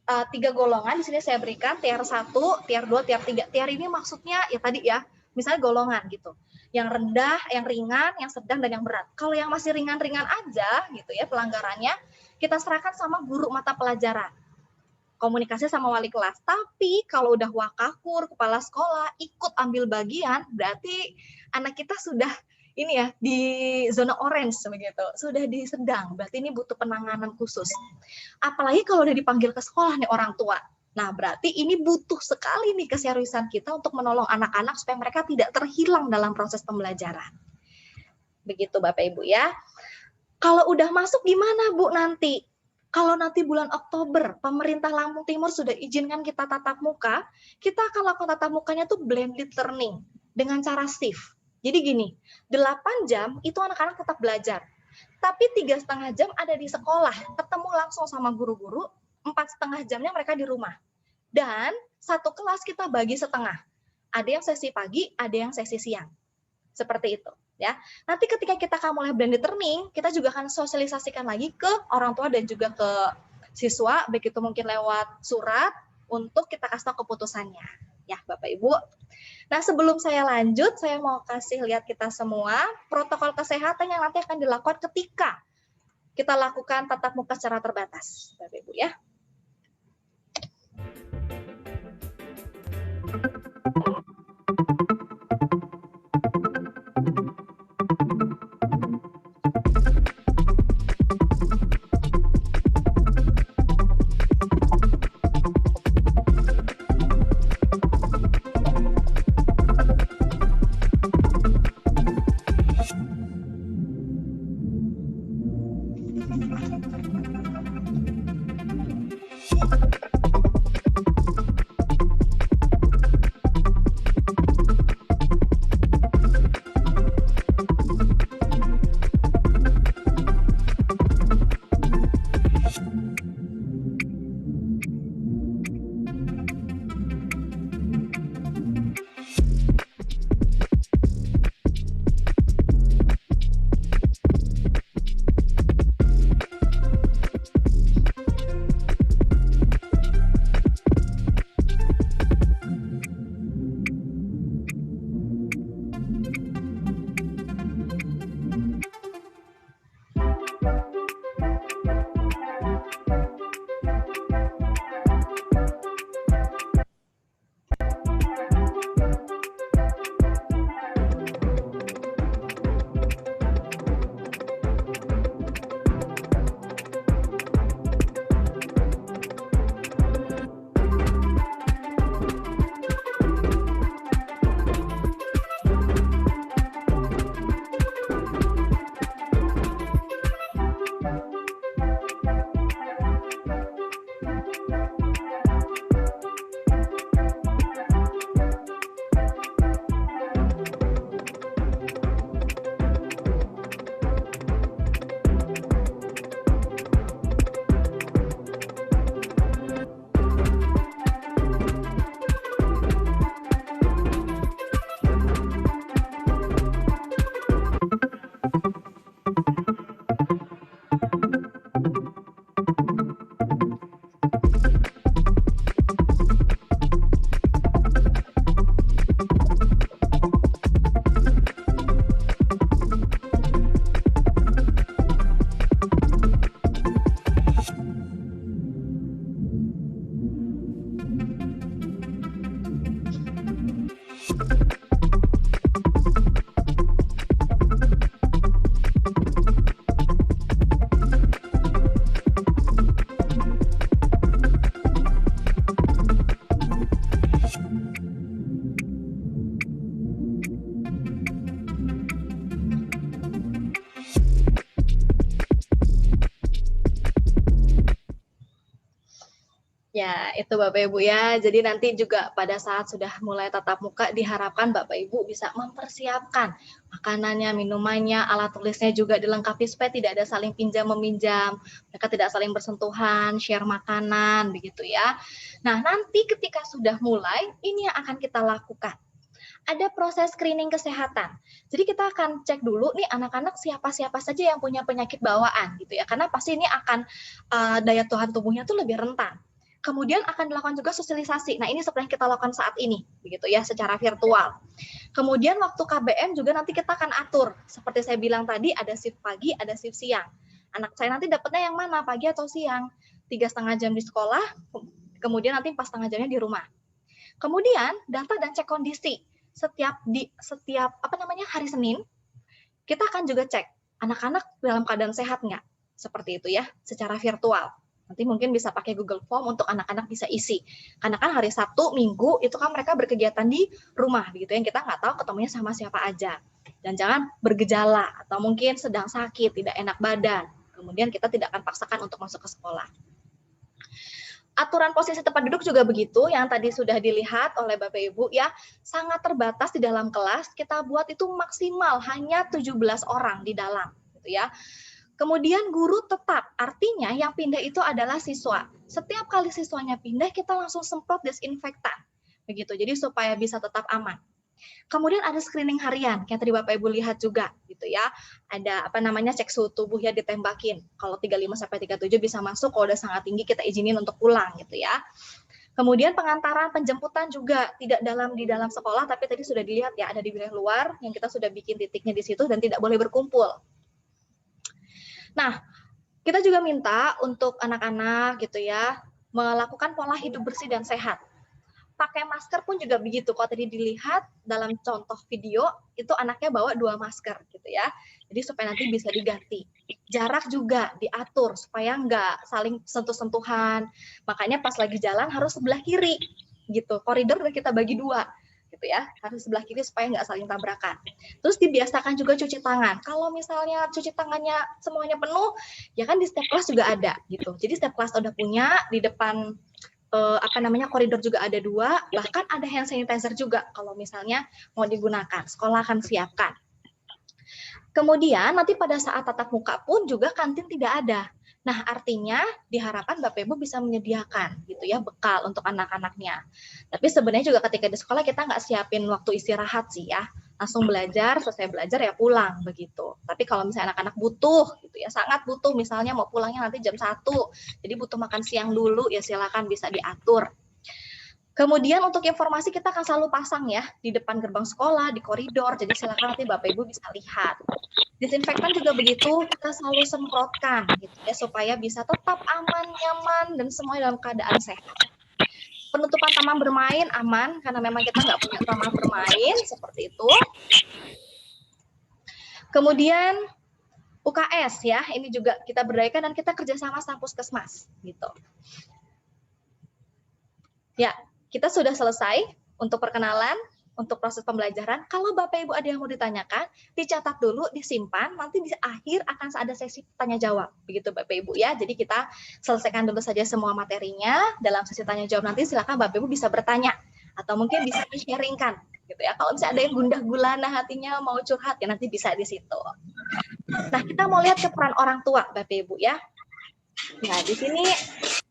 3 golongan di sini saya berikan, tier 1, tier 2, tier 3. Tier ini maksudnya ya tadi ya, misalnya golongan gitu. Yang rendah, yang ringan, yang sedang, dan yang berat. Kalau yang masih ringan-ringan aja gitu ya pelanggarannya, kita serahkan sama guru mata pelajaran. Komunikasi sama wali kelas. Tapi kalau udah wakakur, kepala sekolah, ikut ambil bagian, berarti anak kita sudah ini ya di zona orange begitu, sudah di sedang, berarti ini butuh penanganan khusus. Apalagi kalau udah dipanggil ke sekolah nih orang tua. Nah, berarti ini butuh sekali nih keseriusan kita untuk menolong anak-anak supaya mereka tidak terhilang dalam proses pembelajaran. Begitu Bapak Ibu ya. Kalau udah masuk gimana Bu nanti? Kalau nanti bulan Oktober, pemerintah Lampung Timur sudah izinkan kita tatap muka, kita akan lakukan tatap mukanya tuh blended learning dengan cara shift. Jadi gini, 8 jam itu anak-anak tetap belajar. Tapi 3,5 jam ada di sekolah, ketemu langsung sama guru-guru, 4,5 jamnya mereka di rumah. Dan satu kelas kita bagi setengah. Ada yang sesi pagi, ada yang sesi siang. Seperti itu. Ya, nanti ketika kita akan mulai blended learning, kita juga akan sosialisasikan lagi ke orang tua dan juga ke siswa, baik itu mungkin lewat surat untuk kita kasih tahu keputusannya. Ya, Bapak Ibu. Nah, sebelum saya lanjut, saya mau kasih lihat kita semua protokol kesehatan yang nanti akan dilakukan ketika kita lakukan tatap muka secara terbatas, Bapak Ibu ya. Ya, itu Bapak Ibu ya. Jadi nanti juga pada saat sudah mulai tatap muka diharapkan Bapak Ibu bisa mempersiapkan makanannya, minumannya, alat tulisnya juga dilengkapi supaya tidak ada saling pinjam meminjam, mereka tidak saling bersentuhan, share makanan begitu ya. Nah, nanti ketika sudah mulai ini yang akan kita lakukan. Ada proses screening kesehatan. Jadi kita akan cek dulu nih anak-anak siapa-siapa saja yang punya penyakit bawaan gitu ya. Karena pasti ini akan daya tahan tubuhnya tuh lebih rentan. Kemudian akan dilakukan juga sosialisasi. Nah, ini seperti yang kita lakukan saat ini, begitu ya, secara virtual. Kemudian waktu KBM juga nanti kita akan atur. Seperti saya bilang tadi, ada shift pagi, ada shift siang. Anak saya nanti dapatnya yang mana, pagi atau siang? 3,5 jam di sekolah, kemudian nanti 4,5 jamnya di rumah. Kemudian data dan cek kondisi. Setiap hari Senin, kita akan juga cek anak-anak dalam keadaan sehat nggak? Seperti itu ya, secara virtual. Nanti mungkin bisa pakai Google Form untuk anak-anak bisa isi. Karena kan hari Sabtu, Minggu, itu kan mereka berkegiatan di rumah, begitu yang kita nggak tahu ketemunya sama siapa aja. Dan jangan bergejala, atau mungkin sedang sakit, tidak enak badan. Kemudian kita tidak akan paksakan untuk masuk ke sekolah. Aturan posisi tempat duduk juga begitu, yang tadi sudah dilihat oleh Bapak Ibu ya, sangat terbatas di dalam kelas, kita buat itu maksimal hanya 17 orang di dalam, gitu ya. Kemudian guru tetap, artinya yang pindah itu adalah siswa. Setiap kali siswanya pindah, kita langsung semprot desinfektan. Begitu, jadi supaya bisa tetap aman. Kemudian ada screening harian, yang tadi Bapak Ibu lihat juga gitu ya. Ada cek suhu tubuh ya ditembakin. Kalau 35 sampai 37 bisa masuk, kalau udah sangat tinggi kita izinin untuk pulang gitu ya. Kemudian pengantaran, penjemputan juga tidak di dalam sekolah, tapi tadi sudah dilihat ya ada di wilayah luar yang kita sudah bikin titiknya di situ dan tidak boleh berkumpul. Nah, kita juga minta untuk anak-anak gitu ya melakukan pola hidup bersih dan sehat. Pakai masker pun juga begitu. Kalau tadi dilihat dalam contoh video, itu anaknya bawa 2 masker gitu ya. Jadi supaya nanti bisa diganti. Jarak juga diatur supaya nggak saling sentuh-sentuhan. Makanya pas lagi jalan harus sebelah kiri gitu. Koridor kita bagi 2 gitu ya. Harus sebelah kiri supaya nggak saling tabrakan. Terus dibiasakan juga cuci tangan. Kalau misalnya cuci tangannya semuanya penuh, ya kan di setiap kelas juga ada gitu. Jadi setiap kelas udah punya di depan koridor juga ada 2, bahkan ada hand sanitizer juga kalau misalnya mau digunakan, sekolah akan siapkan. Kemudian nanti pada saat tatap muka pun juga kantin tidak ada. Nah, artinya diharapkan Bapak Ibu bisa menyediakan gitu ya bekal untuk anak-anaknya. Tapi sebenarnya juga ketika di sekolah kita nggak siapin waktu istirahat sih ya. Langsung belajar, selesai belajar ya pulang begitu. Tapi kalau misalnya anak-anak butuh gitu ya, sangat butuh misalnya mau pulangnya nanti jam 1, jadi butuh makan siang dulu ya silakan bisa diatur. Kemudian untuk informasi kita akan selalu pasang ya di depan gerbang sekolah, di koridor, jadi silakan nanti Bapak Ibu bisa lihat. Disinfektan juga begitu, kita selalu semprotkan gitu ya supaya bisa tetap aman, nyaman dan semuanya dalam keadaan sehat. Penutupan taman bermain aman karena memang kita nggak punya taman bermain seperti itu. Kemudian UKS ya, ini juga kita berdayakan dan kita kerjasama sama puskesmas gitu. Ya, kita sudah selesai untuk perkenalan, untuk proses pembelajaran. Kalau Bapak Ibu ada yang mau ditanyakan, dicatat dulu, disimpan, nanti di akhir akan ada sesi tanya jawab. Begitu Bapak Ibu ya. Jadi kita selesaikan dulu saja semua materinya. Dalam sesi tanya jawab nanti silakan Bapak Ibu bisa bertanya atau mungkin bisa di-sharingkan gitu ya. Kalau misalnya ada yang gundah gulana hatinya mau curhat ya nanti bisa di situ. Nah, kita mau lihat ke peran orang tua Bapak Ibu ya. Nah, di sini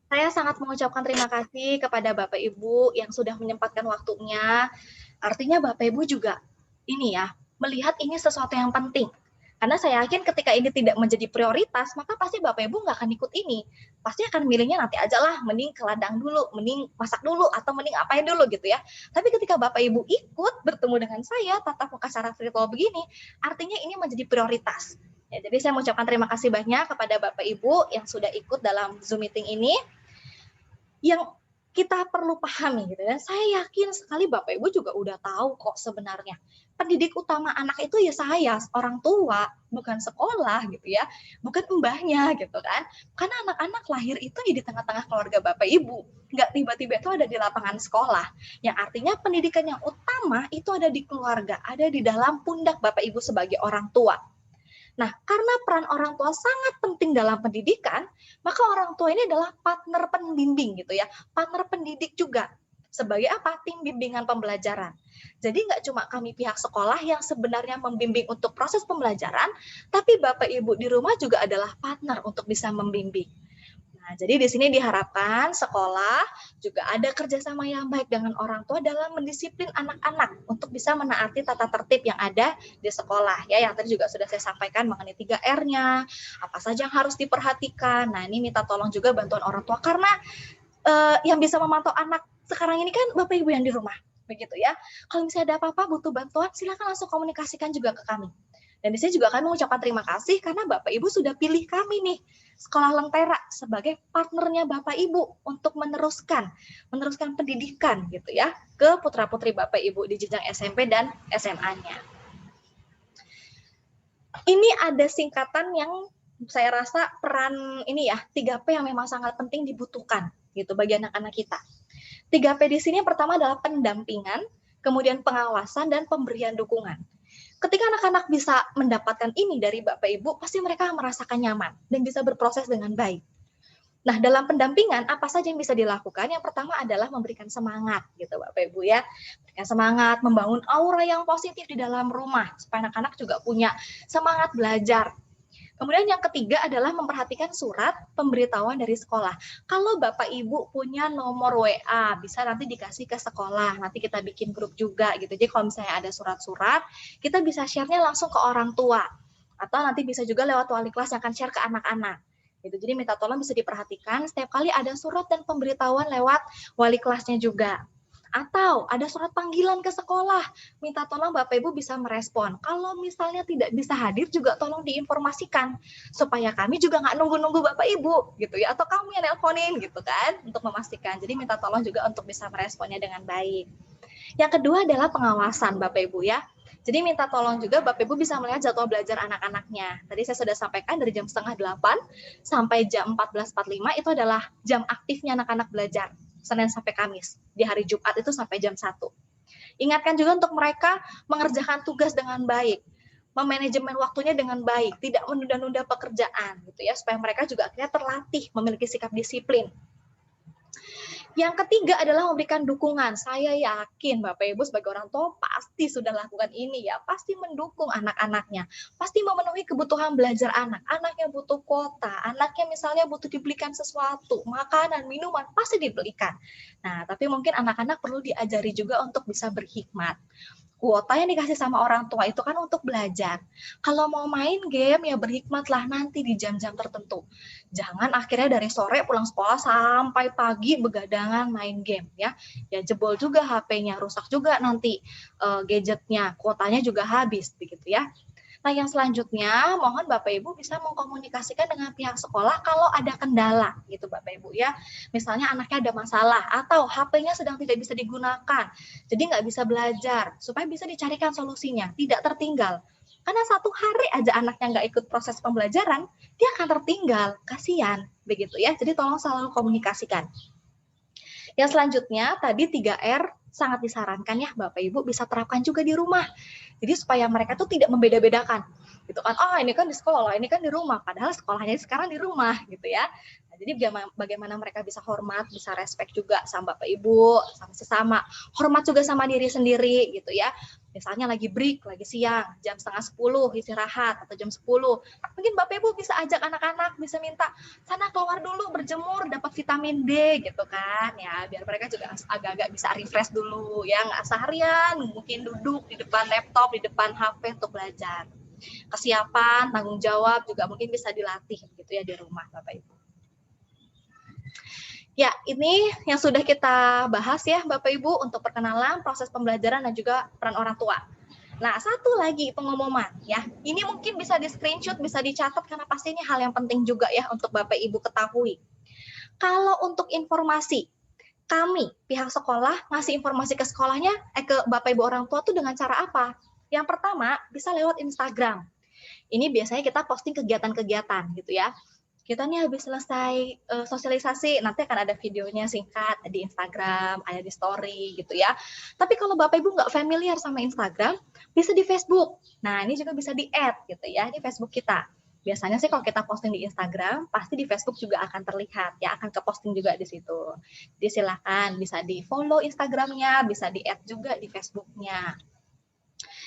saya sangat mengucapkan terima kasih kepada Bapak Ibu yang sudah menyempatkan waktunya. Artinya Bapak Ibu juga ini ya, melihat ini sesuatu yang penting. Karena saya yakin ketika ini tidak menjadi prioritas, maka pasti Bapak Ibu nggak akan ikut ini. Pasti akan milihnya nanti aja lah, mending ke ladang dulu, mending masak dulu, atau mending apain dulu gitu ya. Tapi ketika Bapak Ibu ikut bertemu dengan saya, tatap muka secara virtual begini, artinya ini menjadi prioritas. Ya, jadi saya mengucapkan terima kasih banyak kepada Bapak Ibu yang sudah ikut dalam Zoom meeting ini. Yang kita perlu pahami gitu ya. Saya yakin sekali Bapak Ibu juga udah tahu kok sebenarnya. Pendidik utama anak itu ya saya, orang tua, bukan sekolah gitu ya. Bukan mbahnya gitu kan. Karena anak-anak lahir itu ya di tengah-tengah keluarga Bapak Ibu. Nggak tiba-tiba itu ada di lapangan sekolah. Yang artinya pendidikan yang utama itu ada di keluarga, ada di dalam pundak Bapak Ibu sebagai orang tua. Nah, karena peran orang tua sangat penting dalam pendidikan, maka orang tua ini adalah partner pembimbing gitu ya, partner pendidik juga. Sebagai apa? Tim bimbingan pembelajaran. Jadi nggak cuma kami pihak sekolah yang sebenarnya membimbing untuk proses pembelajaran, tapi Bapak Ibu di rumah juga adalah partner untuk bisa membimbing. Nah, jadi di sini diharapkan sekolah juga ada kerjasama yang baik dengan orang tua dalam mendisiplin anak-anak untuk bisa menaati tata tertib yang ada di sekolah. Ya, yang tadi juga sudah saya sampaikan mengenai 3R-nya, apa saja yang harus diperhatikan. Nah, ini minta tolong juga bantuan orang tua karena yang bisa memantau anak sekarang ini kan Bapak Ibu yang di rumah, begitu ya. Kalau misalnya ada apa-apa butuh bantuan, silakan langsung komunikasikan juga ke kami. Dan di sini juga kami mengucapkan terima kasih karena Bapak Ibu sudah pilih kami nih, Sekolah Lentera sebagai partnernya Bapak Ibu untuk meneruskan pendidikan gitu ya ke putra-putri Bapak Ibu di jenjang SMP dan SMA-nya. Ini ada singkatan yang saya rasa peran ini ya 3P yang memang sangat penting dibutuhkan gitu bagi anak-anak kita. 3P di sini yang pertama adalah pendampingan, kemudian pengawasan dan pemberian dukungan. Ketika anak-anak bisa mendapatkan ini dari Bapak Ibu, pasti mereka merasakan nyaman dan bisa berproses dengan baik. Nah, dalam pendampingan, apa saja yang bisa dilakukan? Yang pertama adalah memberikan semangat, gitu Bapak Ibu ya. Memberikan semangat, membangun aura yang positif di dalam rumah, supaya anak-anak juga punya semangat belajar. Kemudian yang ketiga adalah memperhatikan surat pemberitahuan dari sekolah. Kalau Bapak Ibu punya nomor WA, bisa nanti dikasih ke sekolah. Nanti kita bikin grup juga gitu. Jadi kalau misalnya ada surat-surat, kita bisa share-nya langsung ke orang tua. Atau nanti bisa juga lewat wali kelas yang akan share ke anak-anak. Gitu. Jadi minta tolong bisa diperhatikan setiap kali ada surat dan pemberitahuan lewat wali kelasnya juga. Atau ada surat panggilan ke sekolah, minta tolong Bapak Ibu bisa merespon. Kalau misalnya tidak bisa hadir juga tolong diinformasikan, supaya kami juga nggak nunggu-nunggu Bapak Ibu, gitu ya, atau kamu yang nelponin, gitu kan, untuk memastikan. Jadi minta tolong juga untuk bisa meresponnya dengan baik. Yang kedua adalah pengawasan Bapak Ibu ya. Jadi minta tolong juga Bapak Ibu bisa melihat jadwal belajar anak-anaknya. Tadi saya sudah sampaikan dari jam 7:30 sampai jam 14.45 itu adalah jam aktifnya anak-anak belajar. Senin sampai Kamis. Di hari Jumat itu sampai jam 1. Ingatkan juga untuk mereka mengerjakan tugas dengan baik, memanajemen waktunya dengan baik, tidak menunda-nunda pekerjaan gitu ya, supaya mereka juga akhirnya terlatih memiliki sikap disiplin. Yang ketiga adalah memberikan dukungan. Saya yakin Bapak Ibu sebagai orang tua pasti sudah lakukan ini ya, pasti mendukung anak-anaknya, pasti memenuhi kebutuhan belajar anak. Anaknya butuh kuota, anaknya misalnya butuh dibelikan sesuatu, makanan, minuman, pasti dibelikan. Nah, tapi mungkin anak-anak perlu diajari juga untuk bisa berhikmat. Kuota yang dikasih sama orang tua itu kan untuk belajar. Kalau mau main game ya berhikmatlah nanti di jam-jam tertentu. Jangan akhirnya dari sore pulang sekolah sampai pagi begadangan main game ya. Ya jebol juga HP-nya, rusak juga nanti gadgetnya, kuotanya juga habis begitu ya. Nah, yang selanjutnya mohon Bapak Ibu bisa mengkomunikasikan dengan pihak sekolah kalau ada kendala gitu Bapak Ibu ya. Misalnya anaknya ada masalah atau HP-nya sedang tidak bisa digunakan, jadi nggak bisa belajar, supaya bisa dicarikan solusinya, tidak tertinggal. Karena satu hari aja anaknya nggak ikut proses pembelajaran, dia akan tertinggal, kasihan begitu ya. Jadi tolong selalu komunikasikan. Yang selanjutnya tadi 3R sangat disarankan ya Bapak Ibu bisa terapkan juga di rumah. Jadi supaya mereka tuh tidak membeda-bedakan gitu kan. Oh, ini kan di sekolah, ini kan di rumah, padahal sekolahnya sekarang di rumah gitu ya. Nah, jadi bagaimana mereka bisa hormat, bisa respect juga sama Bapak Ibu, sama sesama, hormat juga sama diri sendiri gitu ya. Misalnya lagi break, lagi siang, jam 9:30 istirahat atau jam 10. Mungkin Bapak Ibu bisa ajak anak-anak, bisa minta sana keluar dulu berjemur dapat vitamin D gitu kan ya, biar mereka juga agak-agak bisa refresh dulu ya, nggak seharian mungkin duduk di depan laptop, di depan HP untuk belajar. Kesiapan, tanggung jawab juga mungkin bisa dilatih gitu ya di rumah Bapak Ibu. Ya, ini yang sudah kita bahas ya Bapak Ibu untuk perkenalan proses pembelajaran dan juga peran orang tua. Nah, satu lagi pengumuman ya. Ini mungkin bisa di screenshot, bisa dicatat karena pasti ini hal yang penting juga ya untuk Bapak Ibu ketahui. Kalau untuk informasi, kami pihak sekolah ngasih informasi ke sekolahnya, ke Bapak Ibu orang tua tuh dengan cara apa? Yang pertama, bisa lewat Instagram. Ini biasanya kita posting kegiatan-kegiatan gitu ya. Kita nih habis selesai sosialisasi, nanti akan ada videonya singkat di Instagram, ada di story gitu ya. Tapi kalau Bapak Ibu nggak familiar sama Instagram, bisa di Facebook. Nah, ini juga bisa di-add gitu ya, di Facebook kita. Biasanya sih kalau kita posting di Instagram, pasti di Facebook juga akan terlihat, ya akan ke-posting juga di situ. Jadi silakan bisa di-follow Instagramnya, bisa di-add juga di Facebooknya.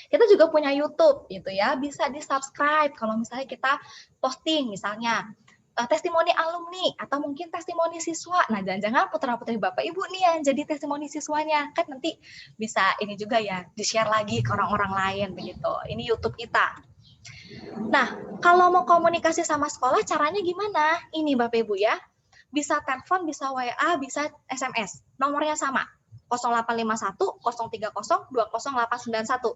Kita juga punya YouTube gitu ya, bisa di-subscribe kalau misalnya kita posting misalnya testimoni alumni atau mungkin testimoni siswa. Nah, jangan-jangan putra-putri Bapak Ibu nih yang jadi testimoni siswanya. Kan nanti bisa ini juga ya, di-share lagi ke orang-orang lain begitu. Ini YouTube kita. Nah, kalau mau komunikasi sama sekolah caranya gimana? Ini Bapak Ibu ya. Bisa telepon, bisa WA, bisa SMS. Nomornya sama. 0851 030 20891.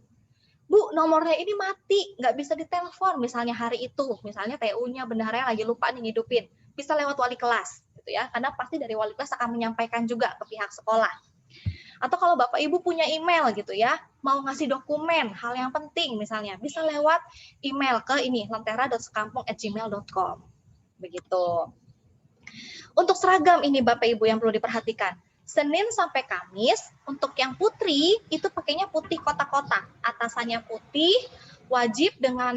Bu, nomornya ini mati, nggak bisa ditelepon misalnya hari itu, misalnya TU-nya bendaharanya lagi lupa nih ngidupin, bisa lewat wali kelas, gitu ya, karena pasti dari wali kelas akan menyampaikan juga ke pihak sekolah. Atau kalau Bapak Ibu punya email gitu ya, mau ngasih dokumen, hal yang penting misalnya, bisa lewat email ke ini, lentera.sekampung@gmail.com, begitu. Untuk seragam ini Bapak Ibu yang perlu diperhatikan. Senin sampai Kamis, untuk yang putri itu pakainya putih kotak-kotak. Atasannya putih, wajib dengan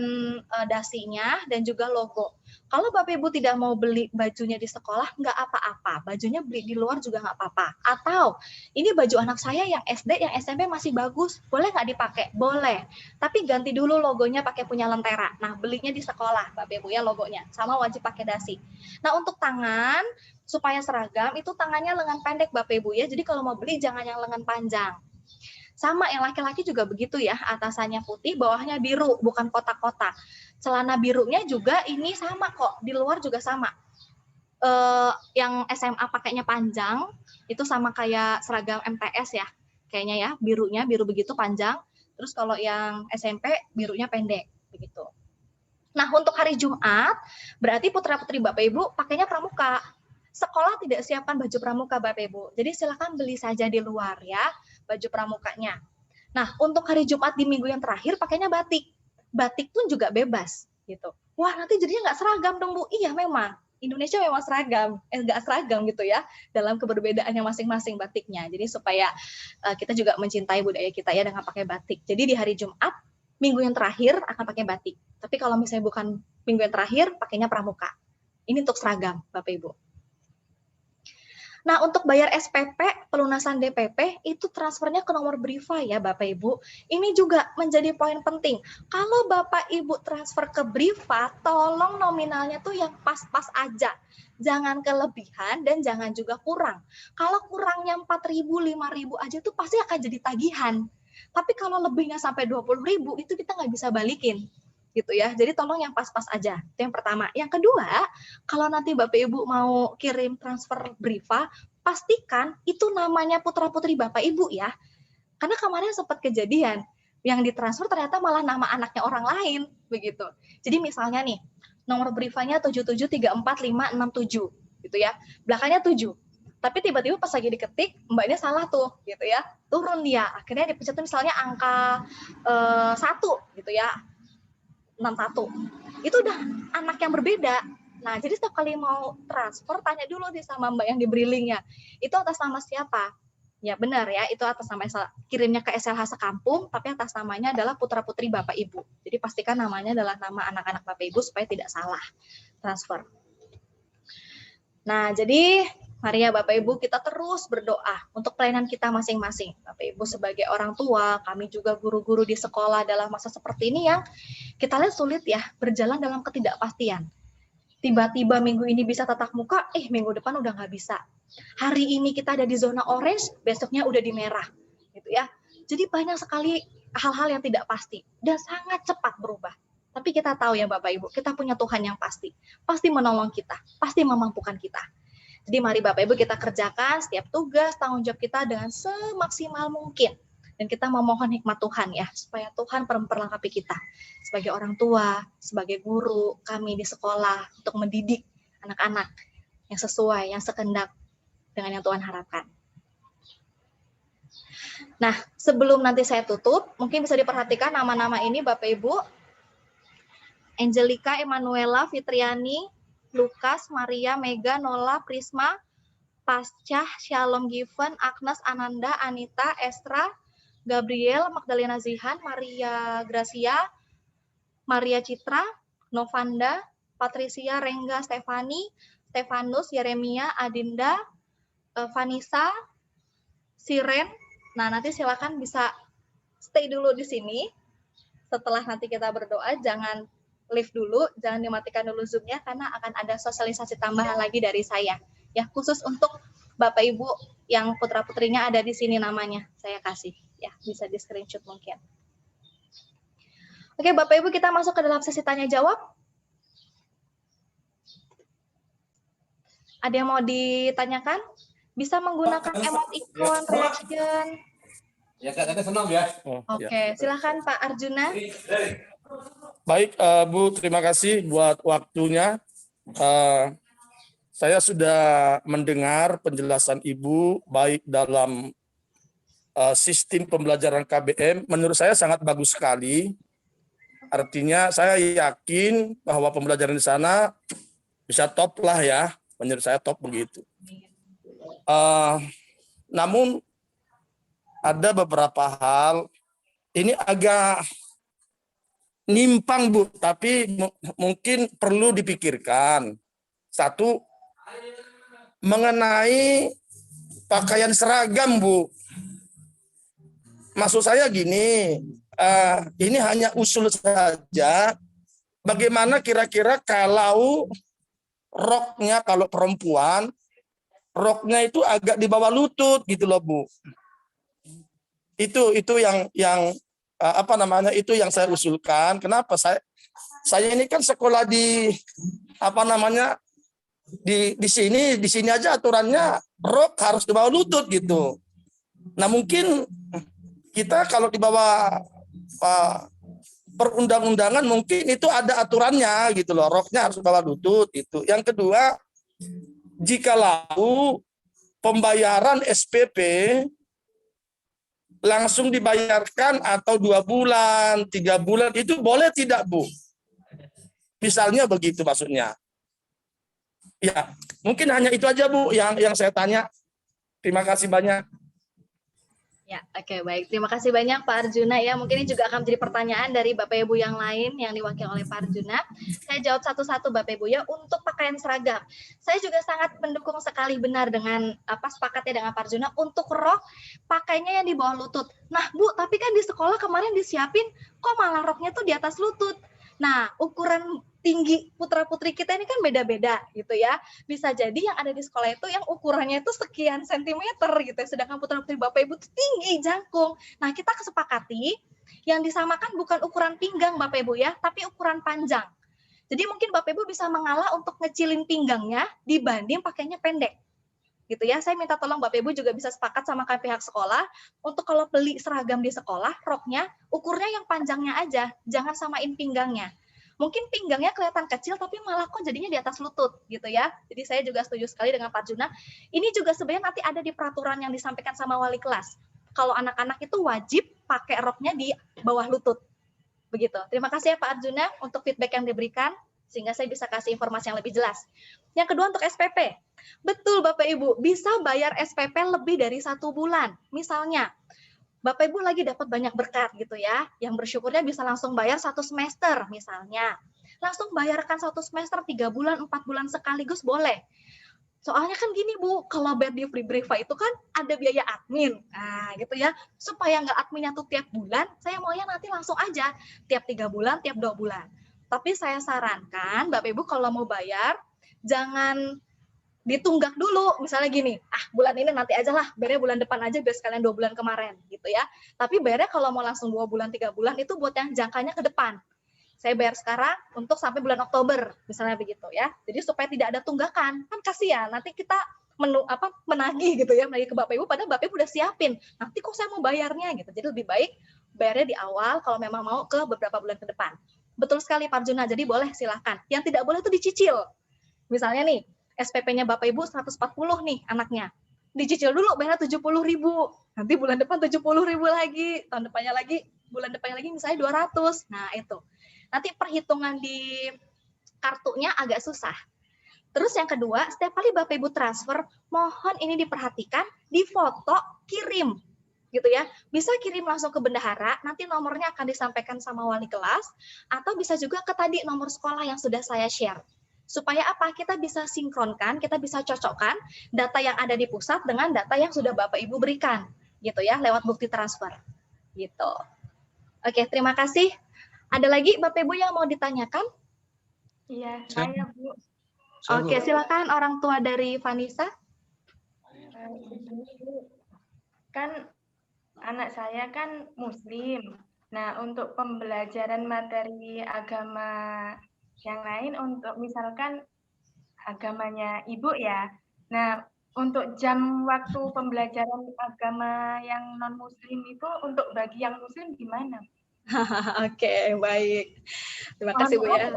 dasinya dan juga logo. Kalau Bapak Ibu tidak mau beli bajunya di sekolah, nggak apa-apa. Bajunya beli di luar juga nggak apa-apa. Atau, ini baju anak saya yang SD, yang SMP masih bagus, boleh nggak dipakai? Boleh. Tapi ganti dulu logonya pakai punya Lentera. Nah, belinya di sekolah, Bapak Ibu ya logonya. Sama wajib pakai dasi. Nah, untuk tangan, supaya seragam, itu tangannya lengan pendek Bapak Ibu ya. Jadi kalau mau beli, jangan yang lengan panjang. Sama yang laki-laki juga begitu ya, atasannya putih, bawahnya biru, bukan kotak-kotak. Celana birunya juga ini sama kok, di luar juga sama. Yang SMA pakainya panjang, itu sama kayak seragam MTS ya, kayaknya ya, birunya, biru begitu panjang. Terus kalau yang SMP, birunya pendek, begitu. Nah, untuk hari Jumat, berarti putra-putri Bapak Ibu pakainya pramuka. Sekolah tidak siapkan baju pramuka Bapak Ibu, jadi silakan beli saja di luar ya, baju pramukanya. Nah, untuk hari Jumat di minggu yang terakhir pakainya batik. Batik pun juga bebas gitu. Wah, nanti jadinya nggak seragam dong Bu. Iya memang. Indonesia memang seragam, nggak seragam gitu ya, dalam keberbedaannya masing-masing batiknya. Jadi supaya kita juga mencintai budaya kita ya dengan pakai batik. Jadi di hari Jumat, minggu yang terakhir akan pakai batik. Tapi kalau misalnya bukan minggu yang terakhir, pakainya pramuka. Ini untuk seragam, Bapak Ibu. Nah, untuk bayar SPP, pelunasan DPP, itu transfernya ke nomor Briva ya Bapak Ibu. Ini juga menjadi poin penting. Kalau Bapak Ibu transfer ke Briva, tolong nominalnya tuh yang pas-pas aja. Jangan kelebihan dan jangan juga kurang. Kalau kurangnya 4.000, 5.000 aja tuh pasti akan jadi tagihan. Tapi kalau lebihnya sampai 20.000, itu kita nggak bisa balikin. Gitu ya. Jadi tolong yang pas-pas aja. Itu yang pertama. Yang kedua, kalau nanti Bapak Ibu mau kirim transfer Briva, pastikan itu namanya putra-putri Bapak Ibu ya. Karena kemarin sempat kejadian yang ditransfer ternyata malah nama anaknya orang lain begitu. Jadi misalnya nih, nomor Brivanya 77345667 gitu ya. Belakangnya 7. Tapi tiba-tiba pas lagi diketik, mbaknya salah tuh gitu ya. Turun dia. Akhirnya dipencet misalnya angka 1 gitu ya. 61. Itu udah anak yang berbeda. Nah, jadi setiap kali mau transfer, tanya dulu nih sama mbak yang diberi linknya. Itu atas nama siapa? Ya benar ya, itu atas nama kirimnya ke SLH sekampung, tapi atas namanya adalah putra-putri Bapak Ibu. Jadi pastikan namanya adalah nama anak-anak Bapak Ibu supaya tidak salah transfer. Nah, jadi mari ya Bapak Ibu kita terus berdoa untuk pelayanan kita masing-masing. Bapak Ibu sebagai orang tua, kami juga guru-guru di sekolah dalam masa seperti ini yang kita lihat sulit ya, berjalan dalam ketidakpastian. Tiba-tiba minggu ini bisa tatap muka, minggu depan udah nggak bisa. Hari ini kita ada di zona orange, besoknya udah di merah. Gitu ya. Jadi banyak sekali hal-hal yang tidak pasti dan sangat cepat berubah. Tapi kita tahu ya Bapak Ibu, kita punya Tuhan yang pasti menolong kita, pasti memampukan kita. Jadi mari Bapak Ibu kita kerjakan setiap tugas, tanggung jawab kita dengan semaksimal mungkin. Dan kita memohon hikmat Tuhan ya, supaya Tuhan memperlengkapi kita. Sebagai orang tua, sebagai guru, kami di sekolah, untuk mendidik anak-anak yang sesuai, yang sekendak dengan yang Tuhan harapkan. Nah, sebelum nanti saya tutup, mungkin bisa diperhatikan nama-nama ini Bapak Ibu. Angelica, Emanuela, Fitriani, Lukas, Maria, Mega, Nola, Prisma, Pascah, Shalom Given, Agnes, Ananda, Anita, Estra, Gabriel, Magdalena Zihan, Maria Gracia, Maria Citra, Novanda, Patricia, Rengga, Stefani, Stefanus, Yeremia, Adinda, Vanessa, Siren. Nah, nanti silakan bisa stay dulu di sini. Setelah nanti kita berdoa, jangan leave dulu, jangan dimatikan dulu Zoom-nya karena akan ada sosialisasi tambahan lagi dari saya. Ya, khusus untuk Bapak Ibu yang putra-putrinya ada di sini namanya, saya kasih. Ya, bisa di screenshot mungkin. Oke, Bapak Ibu kita masuk ke dalam sesi tanya jawab. Ada yang mau ditanyakan? Bisa menggunakan emoticon, reaction. Ya, saya senang ya. Oke, silakan Pak Arjuna. Baik, Bu, terima kasih buat waktunya. Saya sudah mendengar penjelasan Ibu, baik dalam sistem pembelajaran KBM, menurut saya sangat bagus sekali. Artinya saya yakin bahwa pembelajaran di sana bisa top lah ya, menurut saya top begitu. Namun ada beberapa hal, ini agak nyimpang Bu, tapi mungkin perlu dipikirkan. Satu, mengenai pakaian seragam Bu. Maksud saya gini, ini hanya usul saja. Bagaimana kira-kira kalau roknya, kalau perempuan, roknya itu agak di bawah lutut gitu loh Bu. Itu yang apa namanya, itu yang saya usulkan. Kenapa saya ini kan sekolah di apa namanya, di sini aja aturannya rok harus di bawah lutut gitu. Nah mungkin kita kalau di bawah perundang-undangan mungkin itu ada aturannya gitu loh, roknya harus di bawah lutut itu. Yang kedua, jikalau pembayaran SPP langsung dibayarkan atau 2 bulan, 3 bulan, itu boleh tidak Bu? Misalnya begitu maksudnya. Ya, mungkin hanya itu aja Bu yang saya tanya. Terima kasih banyak. Ya, oke, baik. Terima kasih banyak Pak Arjuna ya. Mungkin ini juga akan menjadi pertanyaan dari Bapak Ibu yang lain yang diwakili oleh Pak Arjuna. Saya jawab satu-satu Bapak Ibu ya. Untuk pakaian seragam, saya juga sangat mendukung sekali, benar dengan sepakatnya dengan Pak Arjuna. Untuk rok, pakainya yang di bawah lutut. Nah Bu, tapi kan di sekolah kemarin disiapin, kok malah roknya tuh di atas lutut. Nah, ukuran tinggi putra-putri kita ini kan beda-beda gitu ya. Bisa jadi yang ada di sekolah itu yang ukurannya itu sekian sentimeter gitu ya. Sedangkan putra-putri Bapak Ibu itu tinggi, jangkung. Nah, kita kesepakati yang disamakan bukan ukuran pinggang Bapak Ibu ya, tapi ukuran panjang. Jadi mungkin Bapak Ibu bisa mengalah untuk ngecilin pinggangnya dibanding pakainya pendek. Gitu ya. Saya minta tolong Bapak Ibu juga bisa sepakat sama pihak sekolah untuk kalau beli seragam di sekolah, roknya ukurnya yang panjangnya aja, jangan samain pinggangnya. Mungkin pinggangnya kelihatan kecil tapi malah kok jadinya di atas lutut gitu ya. Jadi saya juga setuju sekali dengan Pak Arjuna. Ini juga sebenarnya nanti ada di peraturan yang disampaikan sama wali kelas. Kalau anak-anak itu wajib pakai roknya di bawah lutut. Begitu. Terima kasih ya Pak Arjuna untuk feedback yang diberikan sehingga saya bisa kasih informasi yang lebih jelas. Yang kedua untuk SPP. Betul Bapak Ibu, bisa bayar SPP lebih dari 1 bulan. Misalnya, Bapak Ibu lagi dapat banyak berkat gitu ya, yang bersyukurnya bisa langsung bayar 1 semester misalnya. Langsung bayarkan 1 semester 3 bulan, 4 bulan sekaligus boleh. Soalnya kan gini Bu, kalau bayar di Free Briva itu kan ada biaya admin. Nah gitu ya, supaya nggak adminnya tuh tiap bulan, saya maunya nanti langsung aja, tiap 3 bulan, tiap 2 bulan. Tapi saya sarankan Bapak Ibu kalau mau bayar, jangan ditunggak dulu, misalnya gini, bulan ini nanti aja lah, bayarnya bulan depan aja biar sekalian 2 bulan kemarin, gitu ya. Tapi bayarnya kalau mau langsung 2 bulan, 3 bulan, itu buat yang jangkanya ke depan. Saya bayar sekarang untuk sampai bulan Oktober, misalnya begitu ya. Jadi supaya tidak ada tunggakan, kan kasihan, nanti kita menagih gitu ya, menagih ke Bapak Ibu, padahal Bapak Ibu udah siapin, nanti kok saya mau bayarnya gitu. Jadi lebih baik bayarnya di awal kalau memang mau ke beberapa bulan ke depan. Betul sekali Pak Arjuna, jadi boleh silahkan. Yang tidak boleh itu dicicil. Misalnya nih, SPP-nya Bapak Ibu 140 nih anaknya. Dicicil dulu bayar 70.000. Nanti bulan depan 70.000 lagi, tahun depannya lagi, bulan depannya lagi misalnya 200. Nah, itu. Nanti perhitungan di kartunya agak susah. Terus yang kedua, setiap kali Bapak Ibu transfer, mohon ini diperhatikan, di foto kirim. Gitu ya. Bisa kirim langsung ke bendahara, nanti nomornya akan disampaikan sama wali kelas, atau bisa juga ke tadi nomor sekolah yang sudah saya share. Supaya apa? Kita bisa sinkronkan, kita bisa cocokkan data yang ada di pusat dengan data yang sudah Bapak Ibu berikan, gitu ya, lewat bukti transfer. Gitu. Oke, terima kasih. Ada lagi Bapak Ibu yang mau ditanyakan? Iya, saya Bu. Oke, silakan orang tua dari Vanessa. Kan anak saya kan Muslim. Nah, untuk pembelajaran materi agama yang lain, untuk misalkan agamanya Ibu ya. Nah, untuk jam waktu pembelajaran agama yang non-Muslim itu untuk bagi yang Muslim gimana? Oke, baik. Terima kasih Bu ya.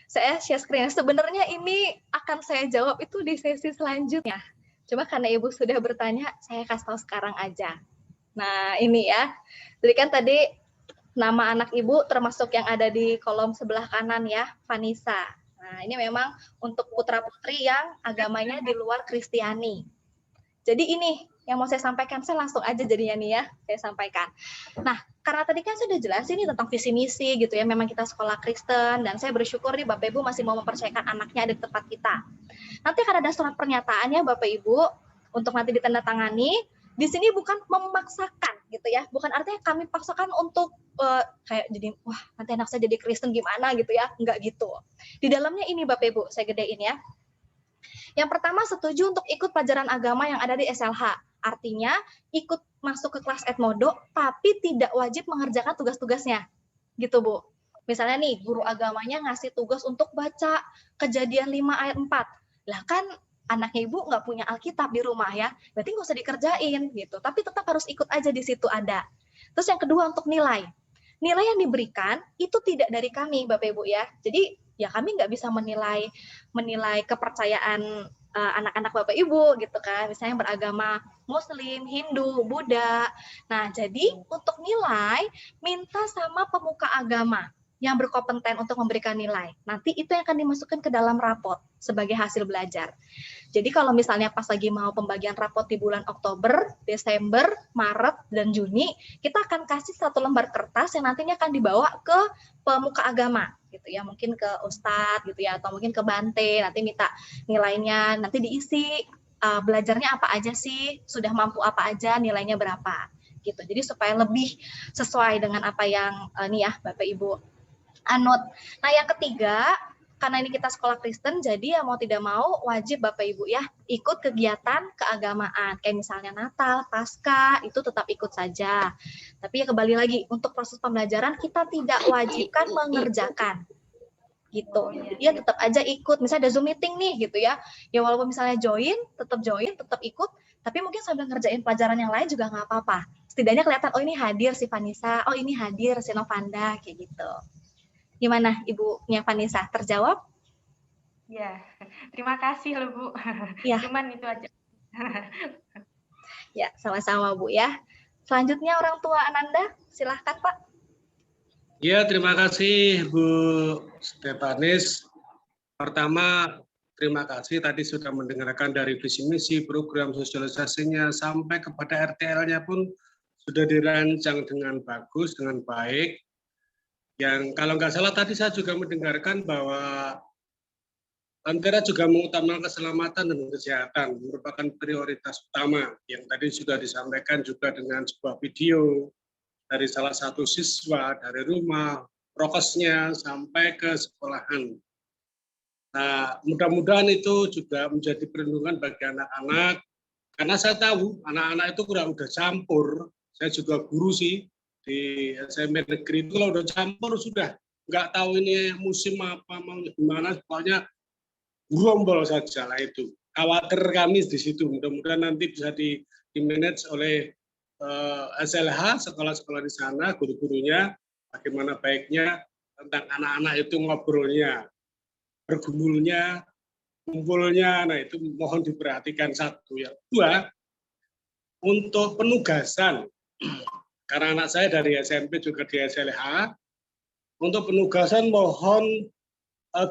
Saya share screen. Sebenarnya ini akan saya jawab itu di sesi selanjutnya. Cuma karena Ibu sudah bertanya, saya kasih tahu sekarang aja. Nah, ini ya. Jadi kan tadi nama anak Ibu termasuk yang ada di kolom sebelah kanan ya, Vanessa. Nah, ini memang untuk putra-putri yang agamanya di luar Kristiani. Jadi ini, yang mau saya sampaikan, saya langsung aja jadinya nih ya, saya sampaikan. Nah, karena tadi kan saya udah jelasin nih tentang visi misi gitu ya, memang kita sekolah Kristen, dan saya bersyukur nih Bapak Ibu masih mau mempercayakan anaknya ada di tempat kita. Nanti akan ada surat pernyataannya Bapak Ibu, untuk nanti ditandatangani. Di sini bukan memaksakan gitu ya, bukan artinya kami paksakan untuk kayak jadi, wah nanti anak saya jadi Kristen gimana gitu ya, enggak gitu. Di dalamnya ini Bapak Ibu, saya gedein ya. Yang pertama, setuju untuk ikut pelajaran agama yang ada di SLH. Artinya, ikut masuk ke kelas Edmodo, tapi tidak wajib mengerjakan tugas-tugasnya. Gitu, Bu. Misalnya nih, guru agamanya ngasih tugas untuk baca Kejadian 5 ayat 4. Lah kan anaknya Ibu nggak punya Alkitab di rumah ya, berarti nggak usah dikerjain gitu. Tapi tetap harus ikut aja di situ ada. Terus yang kedua untuk nilai. Nilai yang diberikan itu tidak dari kami, Bapak Ibu ya. Jadi ya kami nggak bisa menilai kepercayaan anak-anak Bapak Ibu gitu kan, misalnya beragama Muslim, Hindu, Buddha. Nah, jadi untuk nilai minta sama pemuka agama yang berkompeten untuk memberikan nilai. Nanti itu yang akan dimasukkan ke dalam rapot sebagai hasil belajar. Jadi kalau misalnya pas lagi mau pembagian rapot di bulan Oktober, Desember, Maret, dan Juni, kita akan kasih satu lembar kertas yang nantinya akan dibawa ke pemuka agama gitu ya, mungkin ke ustadz gitu ya, atau mungkin ke Bante, nanti minta nilainya, nanti diisi belajarnya apa aja sih, sudah mampu apa aja, nilainya berapa gitu. Jadi supaya lebih sesuai dengan apa yang nih ya Bapak Ibu anut. Nah, yang ketiga, karena ini kita sekolah Kristen, jadi ya mau tidak mau wajib Bapak Ibu ya ikut kegiatan keagamaan. Kayak misalnya Natal, Paskah, itu tetap ikut saja. Tapi ya kembali lagi, untuk proses pembelajaran kita tidak wajibkan mengerjakan. Gitu. Dia tetap aja ikut. Misalnya ada Zoom meeting nih gitu ya. Ya walaupun misalnya join, tetap ikut. Tapi mungkin sambil ngerjain pelajaran yang lain juga nggak apa-apa. Setidaknya kelihatan, oh ini hadir si Vanessa, oh ini hadir si Novanda, kayak gitu. Gimana Ibunya Vanessa? Terjawab? Ya, terima kasih loh Bu. Ya. Cuman itu aja. Ya, sama-sama Bu ya. Selanjutnya orang tua Ananda, silahkan Pak. Ya, terima kasih Bu Stefanis. Pertama, terima kasih tadi sudah mendengarkan dari visi misi, program sosialisasinya, sampai kepada RTL-nya pun sudah dirancang dengan bagus, dengan baik. Yang kalau nggak salah tadi saya juga mendengarkan bahwa Lentera juga mengutamakan keselamatan dan kesehatan, merupakan prioritas utama yang tadi sudah disampaikan juga dengan sebuah video dari salah satu siswa dari rumah, prokesnya sampai ke sekolahan. Nah, mudah-mudahan itu juga menjadi perlindungan bagi anak-anak, karena saya tahu anak-anak itu udah campur. Saya juga guru sih di SMP negeri itu, kalau udah campur sudah nggak tahu ini musim apa, gimana, pokoknya gerombol saja lah itu. Khawatir kami di situ, mudah-mudahan nanti bisa di-manage oleh SLH, sekolah-sekolah di sana, guru-gurunya, bagaimana baiknya tentang anak-anak itu ngobrolnya, bergumulnya, kumpulnya, nah itu mohon diperhatikan satu. Ya. Dua, untuk penugasan, karena anak saya dari SMP juga di SLH, untuk penugasan mohon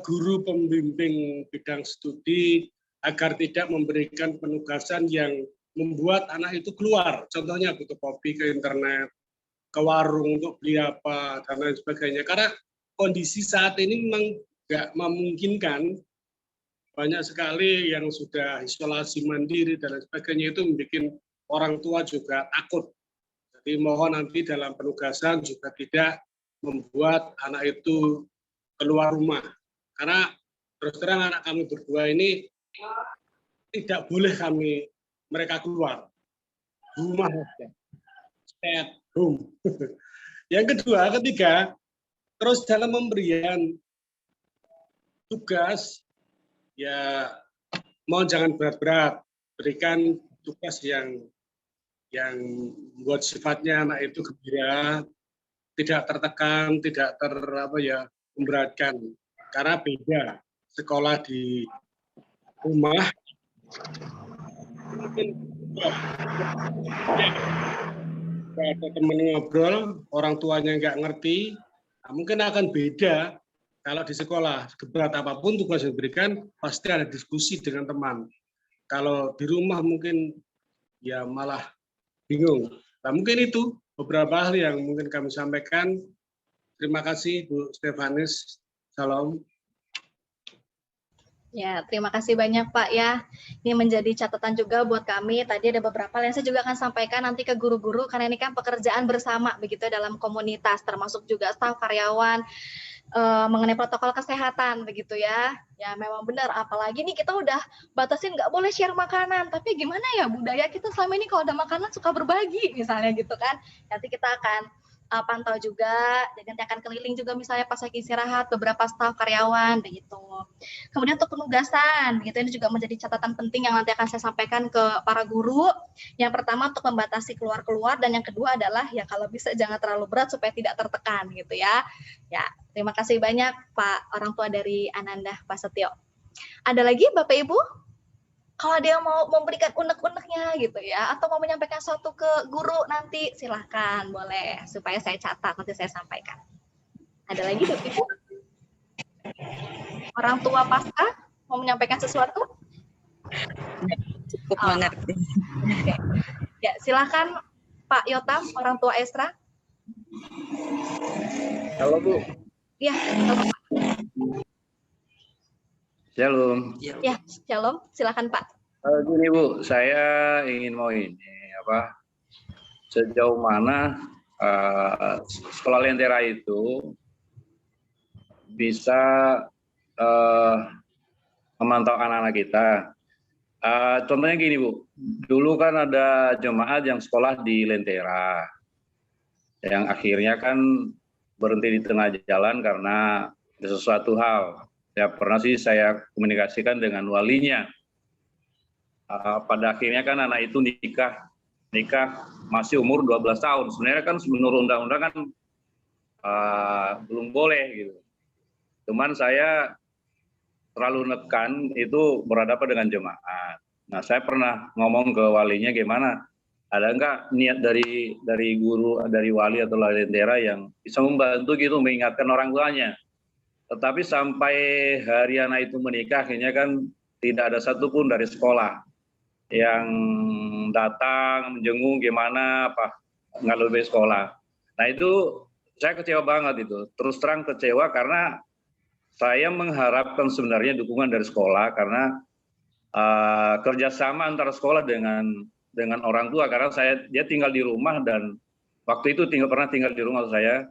guru pembimbing bidang studi agar tidak memberikan penugasan yang membuat anak itu keluar. Contohnya butuh kopi ke internet, ke warung untuk beli apa, dan lain sebagainya. Karena kondisi saat ini memang nggak memungkinkan, banyak sekali yang sudah isolasi mandiri dan lain sebagainya, itu membuat orang tua juga takut. Jadi mohon nanti dalam penugasan juga tidak membuat anak itu keluar rumah. Karena terus terang anak kami berdua ini tidak boleh mereka keluar. Rumah saja. Stay at home. Yang kedua, ketiga, terus dalam pemberian tugas, ya mohon jangan berat-berat. Berikan tugas yang buat sifatnya anak itu gembira, tidak tertekan, tidak memberatkan. Karena beda sekolah di rumah, mungkin ada teman ngobrol, orang tuanya nggak ngerti, nah mungkin akan beda kalau di sekolah. Berat apapun tugas yang diberikan, pasti ada diskusi dengan teman. Kalau di rumah mungkin ya malah bingung. Nah, mungkin itu beberapa hal yang mungkin kami sampaikan. Terima kasih Bu Stefanus. Salam. Ya, terima kasih banyak Pak ya. Ini menjadi catatan juga buat kami. Tadi ada beberapa yang saya juga akan sampaikan nanti ke guru-guru karena ini kan pekerjaan bersama begitu dalam komunitas, termasuk juga staf karyawan mengenai protokol kesehatan begitu ya. Ya memang benar. Apalagi nih kita udah batasin nggak boleh share makanan. Tapi gimana ya budaya kita selama ini kalau ada makanan suka berbagi misalnya gitu kan. Nanti kita akan pantau juga, dan nanti akan keliling juga misalnya pas lagi istirahat beberapa staf karyawan begitu. Kemudian untuk penugasan, begitu ini juga menjadi catatan penting yang nanti akan saya sampaikan ke para guru. Yang pertama untuk membatasi keluar-keluar dan yang kedua adalah ya kalau bisa jangan terlalu berat supaya tidak tertekan gitu ya. Ya, terima kasih banyak Pak orang tua dari Ananda Pak Setio. Ada lagi Bapak Ibu? Kalau ada yang mau memberikan unek-uneknya gitu ya, atau mau menyampaikan sesuatu ke guru nanti, silahkan, boleh. Supaya saya catat, nanti saya sampaikan. Ada lagi, Bapak Ibu? Orang tua pasca mau menyampaikan sesuatu? Cukup mengerti. Oke. Ya, silahkan Pak Yotam, orang tua Esra. Halo Bu. Ya, halo Pak. Shalom. Ya, shalom. Silakan Pak. Gini Bu, saya ingin mau sejauh mana sekolah Lentera itu bisa memantau anak-anak kita. Contohnya gini Bu, dulu kan ada jemaat yang sekolah di Lentera, yang akhirnya kan berhenti di tengah jalan karena ada sesuatu hal. Ya pernah sih saya komunikasikan dengan walinya. Pada akhirnya kan anak itu nikah masih umur 12 tahun. Sebenarnya kan menurut undang-undang kan belum boleh gitu. Cuman saya terlalu nekan itu berhadapan dengan jemaat. Nah saya pernah ngomong ke walinya gimana, ada enggak niat dari guru, dari wali atau Lentera yang bisa membantu gitu mengingatkan orang tuanya. Tetapi sampai hari anak itu menikah, akhirnya kan tidak ada satupun dari sekolah yang datang menjenguk gimana apa nggak lebih sekolah. Nah itu saya kecewa banget itu. Terus terang kecewa karena saya mengharapkan sebenarnya dukungan dari sekolah karena kerjasama antara sekolah dengan orang tua karena dia tinggal di rumah dan waktu itu pernah tinggal di rumah saya.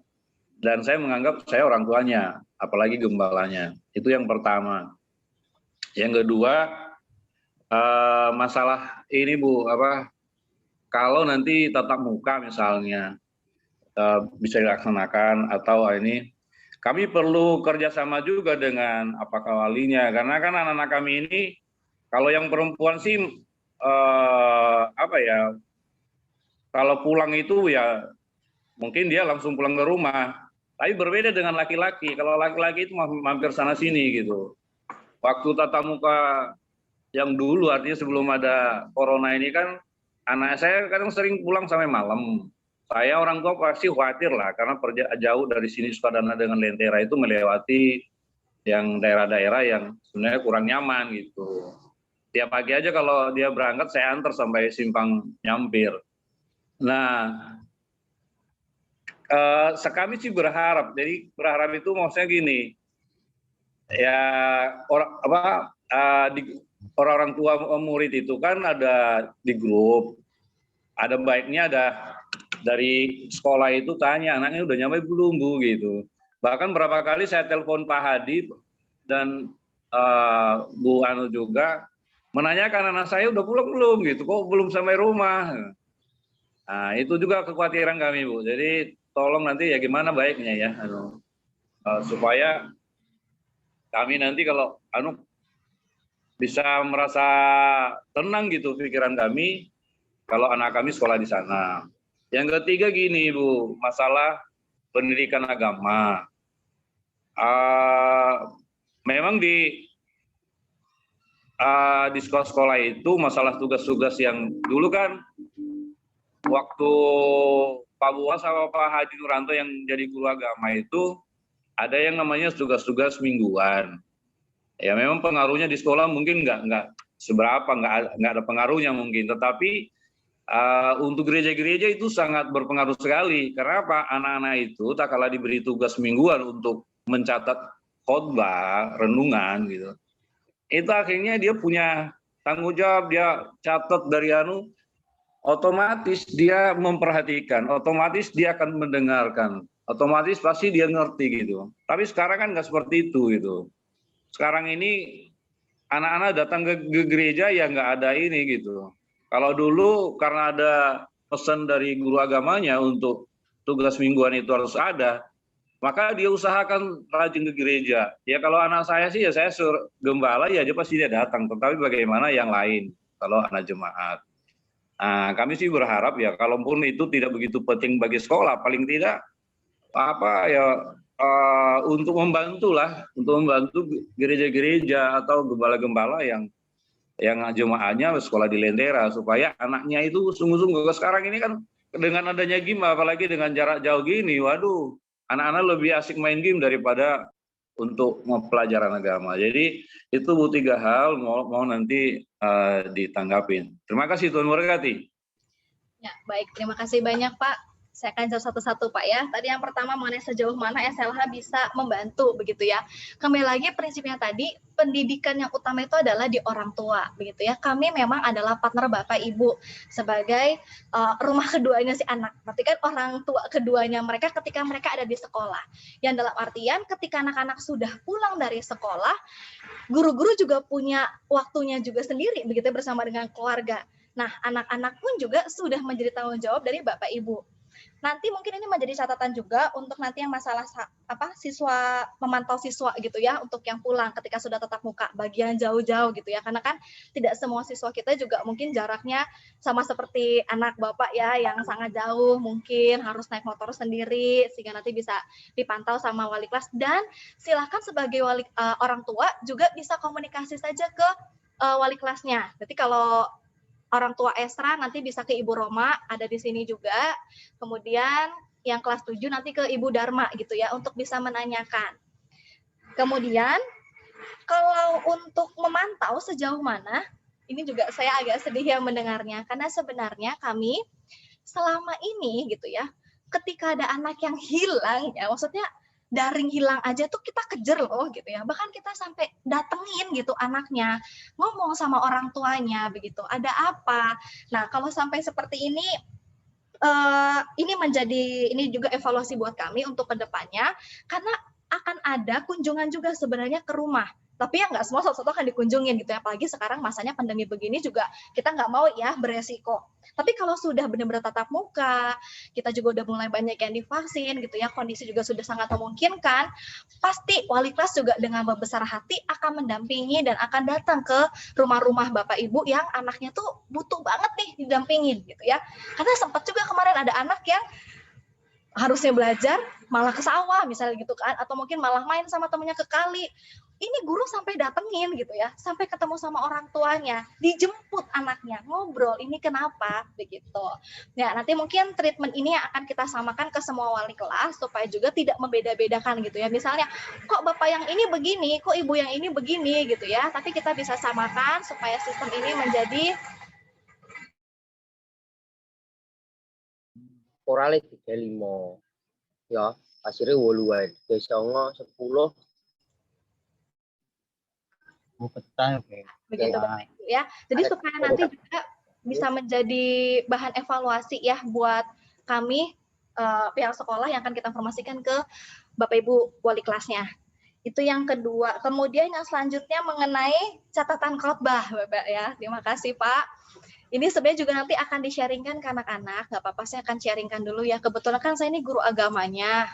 Dan saya menganggap saya orang tuanya, apalagi gembalanya. Itu yang pertama. Yang kedua, masalah ini Bu, kalau nanti tatap muka misalnya bisa dilaksanakan atau ini, kami perlu kerjasama juga dengan apakah walinya, karena kan anak-anak kami ini, kalau yang perempuan sih, kalau pulang itu ya mungkin dia langsung pulang ke rumah. Tapi berbeda dengan laki-laki. Kalau laki-laki itu mampir sana sini gitu. Waktu tatap muka yang dulu artinya sebelum ada corona ini kan anak saya kadang sering pulang sampai malam. Saya orang tua pasti khawatir lah karena jauh dari sini Sukadana dengan Lentera itu melewati yang daerah-daerah yang sebenarnya kurang nyaman gitu. Tiap pagi aja kalau dia berangkat saya antar sampai Simpang Nyampir. Nah, kami sih berharap, jadi berharap itu maksudnya gini, ya orang tua murid itu kan ada di grup, ada baiknya ada dari sekolah itu tanya anaknya udah nyampe belum Bu gitu. Bahkan berapa kali saya telepon Pak Hadi dan Bu Anu juga menanyakan anak saya udah pulang belum gitu, kok belum sampai rumah. Nah itu juga kekhawatiran kami Bu, jadi tolong nanti ya gimana baiknya ya, supaya kami nanti kalau bisa merasa tenang gitu pikiran kami kalau anak kami sekolah di sana. Yang ketiga gini Bu, masalah pendidikan agama. Memang di sekolah-sekolah itu masalah tugas-tugas yang dulu kan waktu Pak Buas sama Pak Haji Nuranto yang jadi guru agama itu ada yang namanya tugas-tugas mingguan. Ya memang pengaruhnya di sekolah mungkin nggak seberapa, nggak ada pengaruhnya mungkin. Tetapi Untuk gereja-gereja itu sangat berpengaruh sekali. Karena apa? Anak-anak itu tak kalah diberi tugas mingguan untuk mencatat khotbah, renungan gitu. Itu akhirnya dia punya tanggung jawab, dia catat dari otomatis dia memperhatikan, otomatis dia akan mendengarkan, otomatis pasti dia ngerti gitu. Tapi sekarang kan nggak seperti itu gitu. Sekarang ini anak-anak datang ke gereja ya nggak ada ini gitu. Kalau dulu karena ada pesan dari guru agamanya untuk tugas mingguan itu harus ada, maka dia usahakan rajin ke gereja. Ya kalau anak saya sih ya saya suruh gembala ya dia pasti dia datang. Tetapi bagaimana yang lain kalau anak jemaat? Nah, kami sih berharap ya kalaupun itu tidak begitu penting bagi sekolah, paling tidak untuk membantu gereja-gereja atau gembala-gembala yang jemaatnya sekolah di Lentera supaya anaknya itu sungguh-sungguh. Sekarang ini kan dengan adanya game apalagi dengan jarak jauh gini, waduh, anak-anak lebih asik main game daripada untuk pelajaran agama. Jadi itu Bu 3 hal mau nanti ditanggapin. Terima kasih Tuhan memberkati. Ya, baik. Terima kasih banyak Pak. Saya akan jawab satu-satu Pak ya. Tadi yang pertama mengenai sejauh mana SLH bisa membantu begitu ya. Kembali lagi prinsipnya tadi, pendidikan yang utama itu adalah di orang tua begitu ya. Kami memang adalah partner Bapak Ibu sebagai rumah keduanya si anak. Berarti kan orang tua keduanya mereka ketika mereka ada di sekolah. Yang dalam artian ketika anak-anak sudah pulang dari sekolah, guru-guru juga punya waktunya juga sendiri begitu ya, bersama dengan keluarga. Nah, anak-anak pun juga sudah menjadi tanggung jawab dari Bapak Ibu. Nanti mungkin ini menjadi catatan juga untuk nanti yang masalah siswa memantau siswa gitu ya, untuk yang pulang ketika sudah tatap muka bagian jauh-jauh gitu ya, karena kan tidak semua siswa kita juga mungkin jaraknya sama seperti anak Bapak ya yang sangat jauh, mungkin harus naik motor sendiri sehingga nanti bisa dipantau sama wali kelas. Dan silakan sebagai orang tua juga bisa komunikasi saja ke wali kelasnya. Jadi kalau orang tua Esra nanti bisa ke Ibu Roma, ada di sini juga. Kemudian yang kelas 7 nanti ke Ibu Dharma gitu ya, untuk bisa menanyakan. Kemudian kalau untuk memantau sejauh mana, ini juga saya agak sedih ya mendengarnya, karena sebenarnya kami selama ini gitu ya, ketika ada anak yang hilang ya, maksudnya daring hilang aja tuh kita kejar loh gitu ya, bahkan kita sampai datengin gitu anaknya, ngomong sama orang tuanya begitu, ada apa. Nah kalau sampai seperti ini juga evaluasi buat kami untuk kedepannya, karena akan ada kunjungan juga sebenarnya ke rumah. Tapi ya nggak semua satu-satu akan dikunjungin gitu ya, apalagi sekarang masanya pandemi begini juga kita nggak mau ya beresiko. Tapi kalau sudah benar-benar tatap muka, kita juga udah mulai banyak yang divaksin gitu ya, kondisi juga sudah sangat memungkinkan, pasti wali kelas juga dengan berbesar hati akan mendampingi dan akan datang ke rumah-rumah Bapak Ibu yang anaknya tuh butuh banget nih didampingin gitu ya. Karena sempat juga kemarin ada anak yang harusnya belajar malah ke sawah misalnya gitu kan, atau mungkin malah main sama temennya ke kali. Ini guru sampai datengin gitu ya, sampai ketemu sama orang tuanya, dijemput anaknya, ngobrol, ini kenapa begitu. Ya nanti mungkin treatment ini akan kita samakan ke semua wali kelas supaya juga tidak membeda-bedakan gitu ya. Misalnya kok bapak yang ini begini, kok ibu yang ini begini gitu ya, tapi kita bisa samakan supaya sistem ini menjadi orale 35 ya, hasilnya 8 wae, 9 10 begitu Bapak Ibu ya. Jadi supaya nanti juga bisa menjadi bahan evaluasi ya buat kami pihak sekolah yang akan kita informasikan ke Bapak Ibu wali kelasnya. Itu yang kedua. Kemudian yang selanjutnya mengenai catatan khotbah Bapak ya. Terima kasih Pak. Ini sebenarnya juga nanti akan di-sharingkan ke anak-anak. Nggak apa-apa, saya akan sharingkan dulu ya. Kebetulan kan saya ini guru agamanya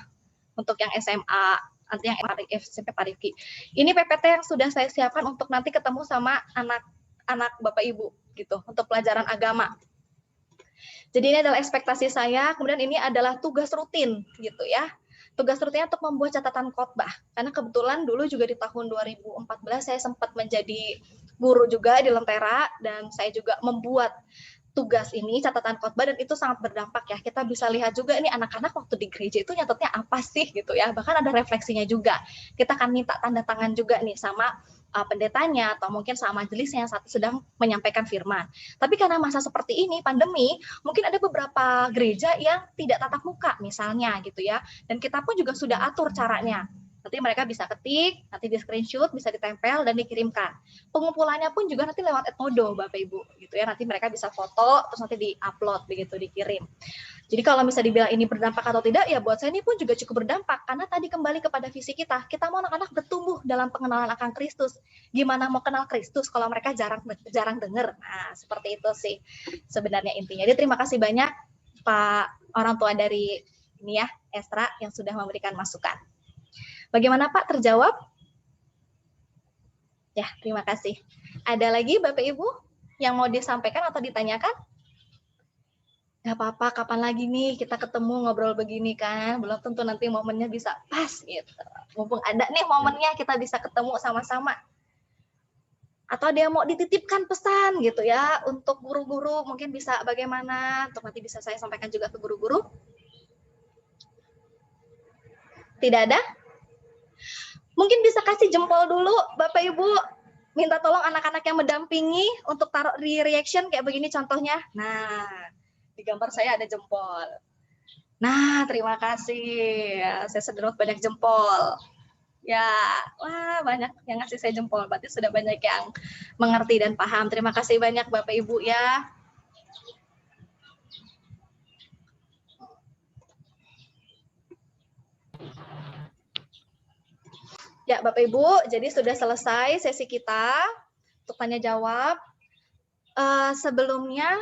untuk yang SMA. Nanti yang SMP Pak Rifki. Ini PPT yang sudah saya siapkan untuk nanti ketemu sama anak-anak Bapak Ibu gitu untuk pelajaran agama. Jadi ini adalah ekspektasi saya, kemudian ini adalah tugas rutin gitu ya. Tugas rutinnya untuk membuat catatan khotbah. Karena kebetulan dulu juga di tahun 2014 saya sempat menjadi guru juga di Lentera dan saya juga membuat tugas ini, catatan khotbah, dan itu sangat berdampak ya. Kita bisa lihat juga ini anak-anak waktu di gereja itu nyatetnya apa sih gitu ya. Bahkan ada refleksinya juga. Kita akan minta tanda tangan juga nih sama pendetanya atau mungkin sama majelis yang sedang menyampaikan firman. Tapi karena masa seperti ini, pandemi, mungkin ada beberapa gereja yang tidak tatap muka misalnya gitu ya. Dan kita pun juga sudah atur caranya. Nanti mereka bisa ketik, nanti di screenshot, bisa ditempel dan dikirimkan. Pengumpulannya pun juga nanti lewat Edmodo, Bapak Ibu, gitu ya. Nanti mereka bisa foto, terus nanti di-upload begitu, dikirim. Jadi kalau bisa dibilang ini berdampak atau tidak, ya buat saya ini pun juga cukup berdampak. Karena tadi kembali kepada visi kita mau anak-anak bertumbuh dalam pengenalan akan Kristus. Gimana mau kenal Kristus kalau mereka jarang dengar? Nah, seperti itu sih sebenarnya intinya. Jadi terima kasih banyak Pak orang tua dari ini ya, Esra yang sudah memberikan masukan. Bagaimana Pak, terjawab? Ya, terima kasih. Ada lagi Bapak Ibu yang mau disampaikan atau ditanyakan? Gak apa-apa, kapan lagi nih kita ketemu ngobrol begini kan? Belum tentu nanti momennya bisa pas gitu. Mumpung ada nih momennya kita bisa ketemu sama-sama. Atau dia mau dititipkan pesan gitu ya untuk guru-guru, mungkin bisa bagaimana? Untuk nanti bisa saya sampaikan juga ke guru-guru. Tidak ada? Mungkin bisa kasih jempol dulu, Bapak Ibu. Minta tolong anak-anak yang mendampingi untuk taruh di reaction kayak begini contohnya. Nah, di gambar saya ada jempol. Nah, terima kasih. Saya sedot banyak jempol. Ya, wah banyak yang ngasih saya jempol. Berarti sudah banyak yang mengerti dan paham. Terima kasih banyak Bapak Ibu ya. Ya, Bapak Ibu, jadi sudah selesai sesi kita untuk tanya jawab. Sebelumnya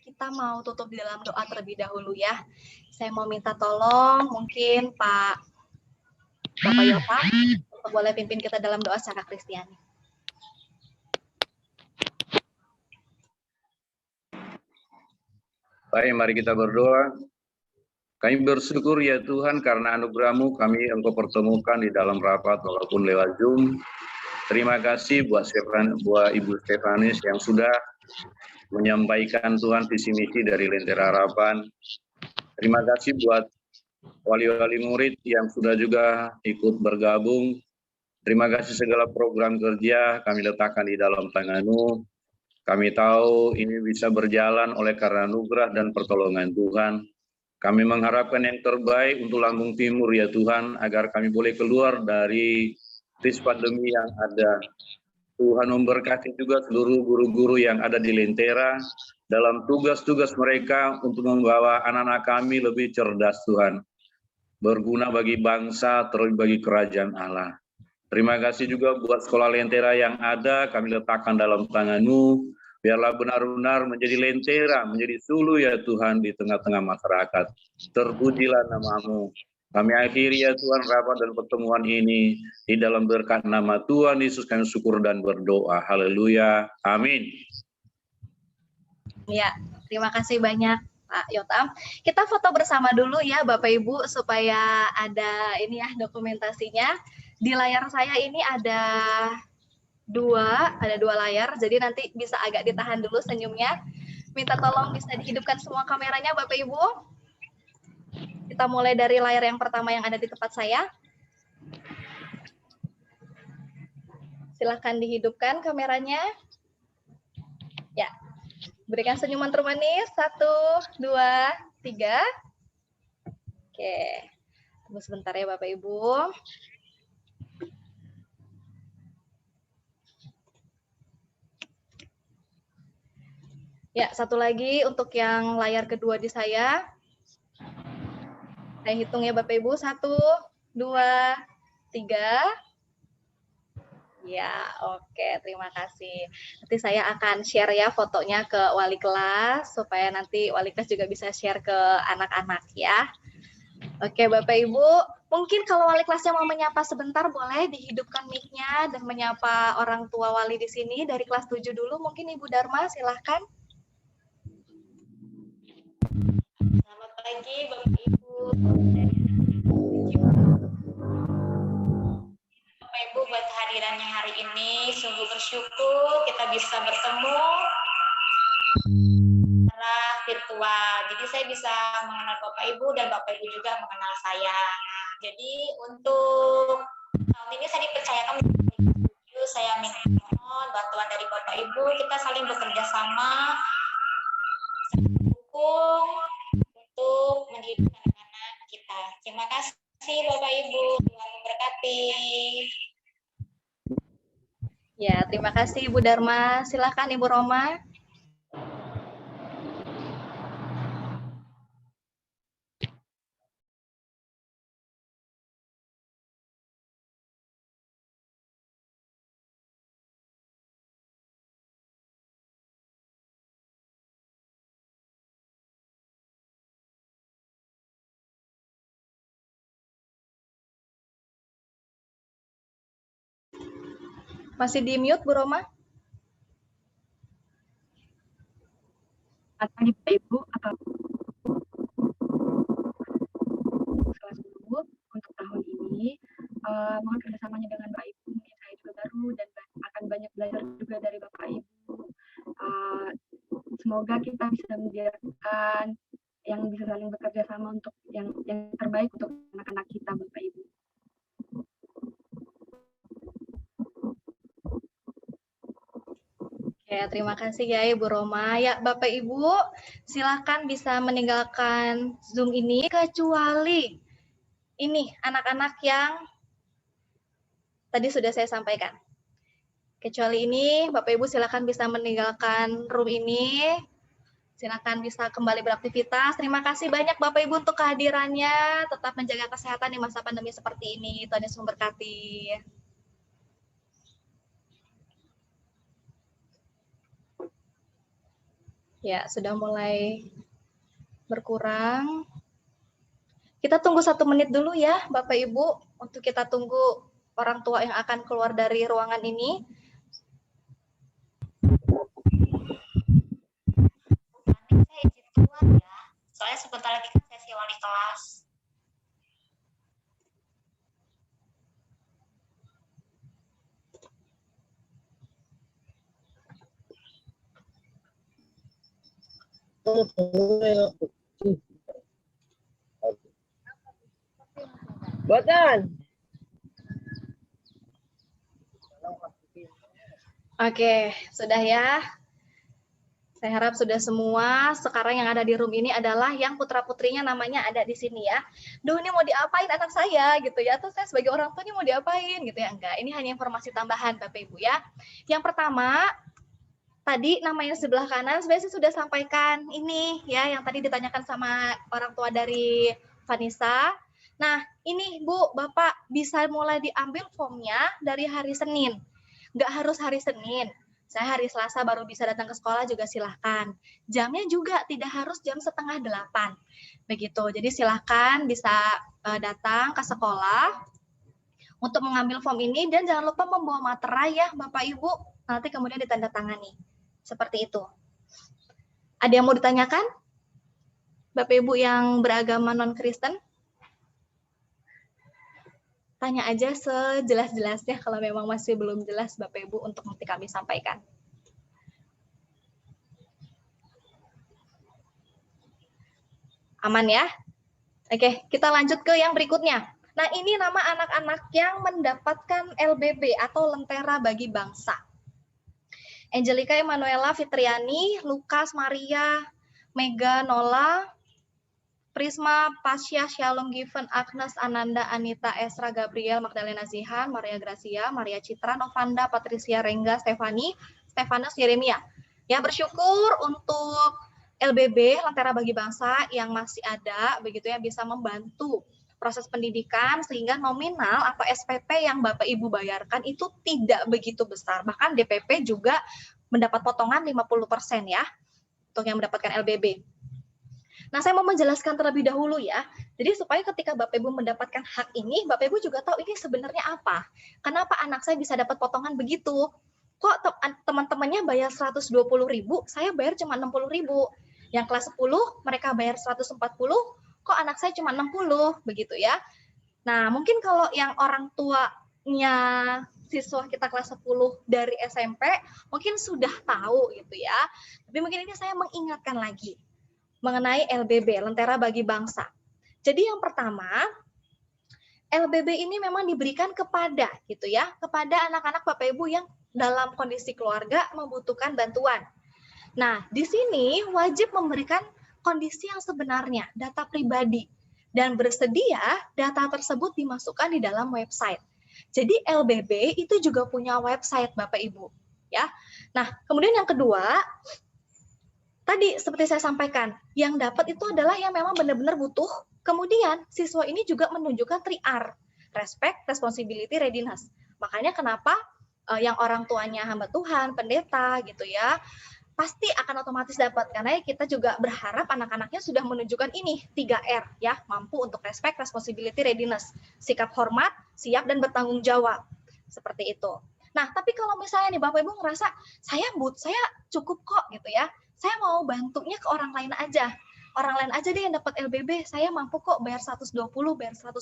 kita mau tutup di dalam doa terlebih dahulu ya. Saya mau minta tolong mungkin Bapak Yota untuk boleh pimpin kita dalam doa secara Kristiani. Baik, mari kita berdoa. Kami bersyukur ya Tuhan karena anugerah-Mu kami Engkau pertemukan di dalam rapat walaupun lewat Zoom. Terima kasih buat Ibu Stefanis yang sudah menyampaikan Tuhan visi misi dari Lentera Harapan. Terima kasih buat wali-wali murid yang sudah juga ikut bergabung. Terima kasih segala program kerja kami letakkan di dalam tangan-Mu. Kami tahu ini bisa berjalan oleh karena anugerah dan pertolongan Tuhan. Kami mengharapkan yang terbaik untuk Lampung Timur ya Tuhan, agar kami boleh keluar dari krisis pandemi yang ada. Tuhan memberkati juga seluruh guru-guru yang ada di Lentera dalam tugas-tugas mereka untuk membawa anak-anak kami lebih cerdas Tuhan. Berguna bagi bangsa, terlebih bagi kerajaan Allah. Terima kasih juga buat sekolah Lentera yang ada, kami letakkan dalam tangan-Mu. Biarlah benar-benar menjadi lentera, menjadi sulu ya Tuhan di tengah-tengah masyarakat. Terpujilah nama-Mu. Kami akhiri ya Tuhan rapat dan pertemuan ini. Di dalam berkat nama Tuhan Yesus kami syukur dan berdoa. Haleluya. Amin. Ya, terima kasih banyak Pak Yotam. Kita foto bersama dulu ya Bapak Ibu supaya ada ini ya dokumentasinya. Di layar saya ini ada dua layar, jadi nanti bisa agak ditahan dulu senyumnya. Minta tolong bisa dihidupkan semua kameranya Bapak Ibu. Kita mulai dari layar yang pertama yang ada di tempat saya. Silahkan dihidupkan kameranya. Ya, berikan senyuman termanis. 1, 2, 3. Oke, tunggu sebentar ya Bapak Ibu. Ya, satu lagi untuk yang layar kedua di saya. Saya hitung ya Bapak Ibu. 1, 2, 3. Ya, oke. Terima kasih. Nanti saya akan share ya fotonya ke wali kelas, supaya nanti wali kelas juga bisa share ke anak-anak ya. Oke Bapak Ibu, mungkin kalau wali kelasnya mau menyapa sebentar, boleh dihidupkan mic-nya dan menyapa orang tua wali di sini. Dari kelas 7 dulu, mungkin Ibu Dharma, silahkan. Selamat pagi Bapak Ibu. Bapak Ibu buat kehadirannya hari ini, sungguh bersyukur kita bisa bertemu tua. Jadi saya bisa mengenal Bapak Ibu dan Bapak Ibu juga mengenal saya. Jadi untuk tahun ini saya dipercayakan saya minta mohon bantuan dari Bapak Ibu, kita saling bekerja sama, saling mendukung untuk mendidik anak-anak kita. Terima kasih Bapak Ibu, Tuhan memberkati. Ya, terima kasih Ibu Dharma. Silakan Ibu Roma. Masih di mute, Bu Roma? Atau Bapak Ibu, atau kelas 10 untuk tahun ini, mohon kerjasamanya dengan Bapak Ibu. Mungkin saya juga baru dan akan banyak belajar juga dari Bapak Ibu. Semoga kita bisa menjadikan yang bisa saling bekerja sama untuk yang terbaik untuk anak-anak kita, Bapak Ibu. Ya, terima kasih ya Ibu Roma. Ya, Bapak Ibu, silakan bisa meninggalkan Zoom ini kecuali ini anak-anak yang tadi sudah saya sampaikan. Kecuali ini, Bapak Ibu silakan bisa meninggalkan room ini. Silakan bisa kembali beraktivitas. Terima kasih banyak Bapak Ibu untuk kehadirannya. Tetap menjaga kesehatan di masa pandemi seperti ini. Tuhan Yesus memberkati. Ya, sudah mulai berkurang. Kita tunggu 1 menit dulu ya, Bapak Ibu, untuk kita tunggu orang tua yang akan keluar dari ruangan ini. Saya izin keluar ya, soalnya sebentar lagi kan sesi wali kelas. Buatan. Oke, sudah ya. Saya harap sudah semua. Sekarang yang ada di room ini adalah yang putra-putrinya namanya ada di sini ya. Duh, ini mau diapain anak saya gitu ya. Atau saya sebagai orang tua ini mau diapain gitu ya. Enggak, ini hanya informasi tambahan Bapak Ibu ya. Yang pertama, tadi namanya sebelah kanan sebenarnya saya sudah sampaikan ini ya yang tadi ditanyakan sama orang tua dari Vanessa. Nah, ini Bu, Bapak bisa mulai diambil formnya dari hari Senin. Nggak harus hari Senin. Saya hari Selasa baru bisa datang ke sekolah juga silahkan. Jamnya juga tidak harus jam 7:30. Begitu. Jadi silahkan bisa datang ke sekolah untuk mengambil form ini dan jangan lupa membawa materai ya Bapak Ibu. Nanti kemudian ditandatangani. Seperti itu. Ada yang mau ditanyakan? Bapak Ibu yang beragama non-Kristen? Tanya aja sejelas-jelasnya kalau memang masih belum jelas Bapak Ibu untuk nanti kami sampaikan. Aman ya? Oke, kita lanjut ke yang berikutnya. Nah, ini nama anak-anak yang mendapatkan LBB atau Lentera Bagi Bangsa. Angelica Emanuela Fitriani, Lukas Maria, Mega Nola, Prisma, Pasya, Shalom Given, Agnes, Ananda, Anita, Esra, Gabriel, Magdalena Zihan, Maria Gracia, Maria Citra, Novanda, Patricia Rengga, Stefanus Yeremia. Ya, bersyukur untuk LBB, Lentera Bagi Bangsa yang masih ada, begitu ya, bisa membantu proses pendidikan sehingga nominal atau SPP yang Bapak Ibu bayarkan itu tidak begitu besar. Bahkan DPP juga mendapat potongan 50% ya, untuk yang mendapatkan LBB. Nah, saya mau menjelaskan terlebih dahulu ya. Jadi supaya ketika Bapak Ibu mendapatkan hak ini, Bapak Ibu juga tahu ini sebenarnya apa. Kenapa anak saya bisa dapat potongan begitu? Kok teman-temannya bayar 120.000, saya bayar cuma 60.000. Yang kelas 10 mereka bayar 140, kok anak saya cuma 60, begitu ya. Nah, mungkin kalau yang orang tuanya siswa kita kelas 10 dari SMP, mungkin sudah tahu gitu ya. Tapi mungkin ini saya mengingatkan lagi. mengenai LBB, Lentera Bagi Bangsa. Jadi yang pertama, LBB ini memang diberikan kepada gitu ya, kepada anak-anak Bapak Ibu yang dalam kondisi keluarga membutuhkan bantuan. Nah, di sini wajib memberikan kondisi yang sebenarnya, data pribadi, dan bersedia data tersebut dimasukkan di dalam website. Jadi LBB itu juga punya website Bapak Ibu, ya. Nah, kemudian yang kedua, tadi seperti saya sampaikan, yang dapat itu adalah yang memang benar-benar butuh. Kemudian siswa ini juga menunjukkan 3R, respect, responsibility, readiness. Makanya kenapa yang orang tuanya hamba Tuhan, pendeta gitu ya, pasti akan otomatis dapat, karena kita juga berharap anak-anaknya sudah menunjukkan ini 3R ya, mampu untuk respect, responsibility, readiness, sikap hormat, siap dan bertanggung jawab, seperti itu. Nah, tapi kalau misalnya nih Bapak Ibu ngerasa saya cukup kok gitu ya, saya mau bantunya ke orang lain aja deh yang dapat LBB, saya mampu kok bayar 120, bayar 140,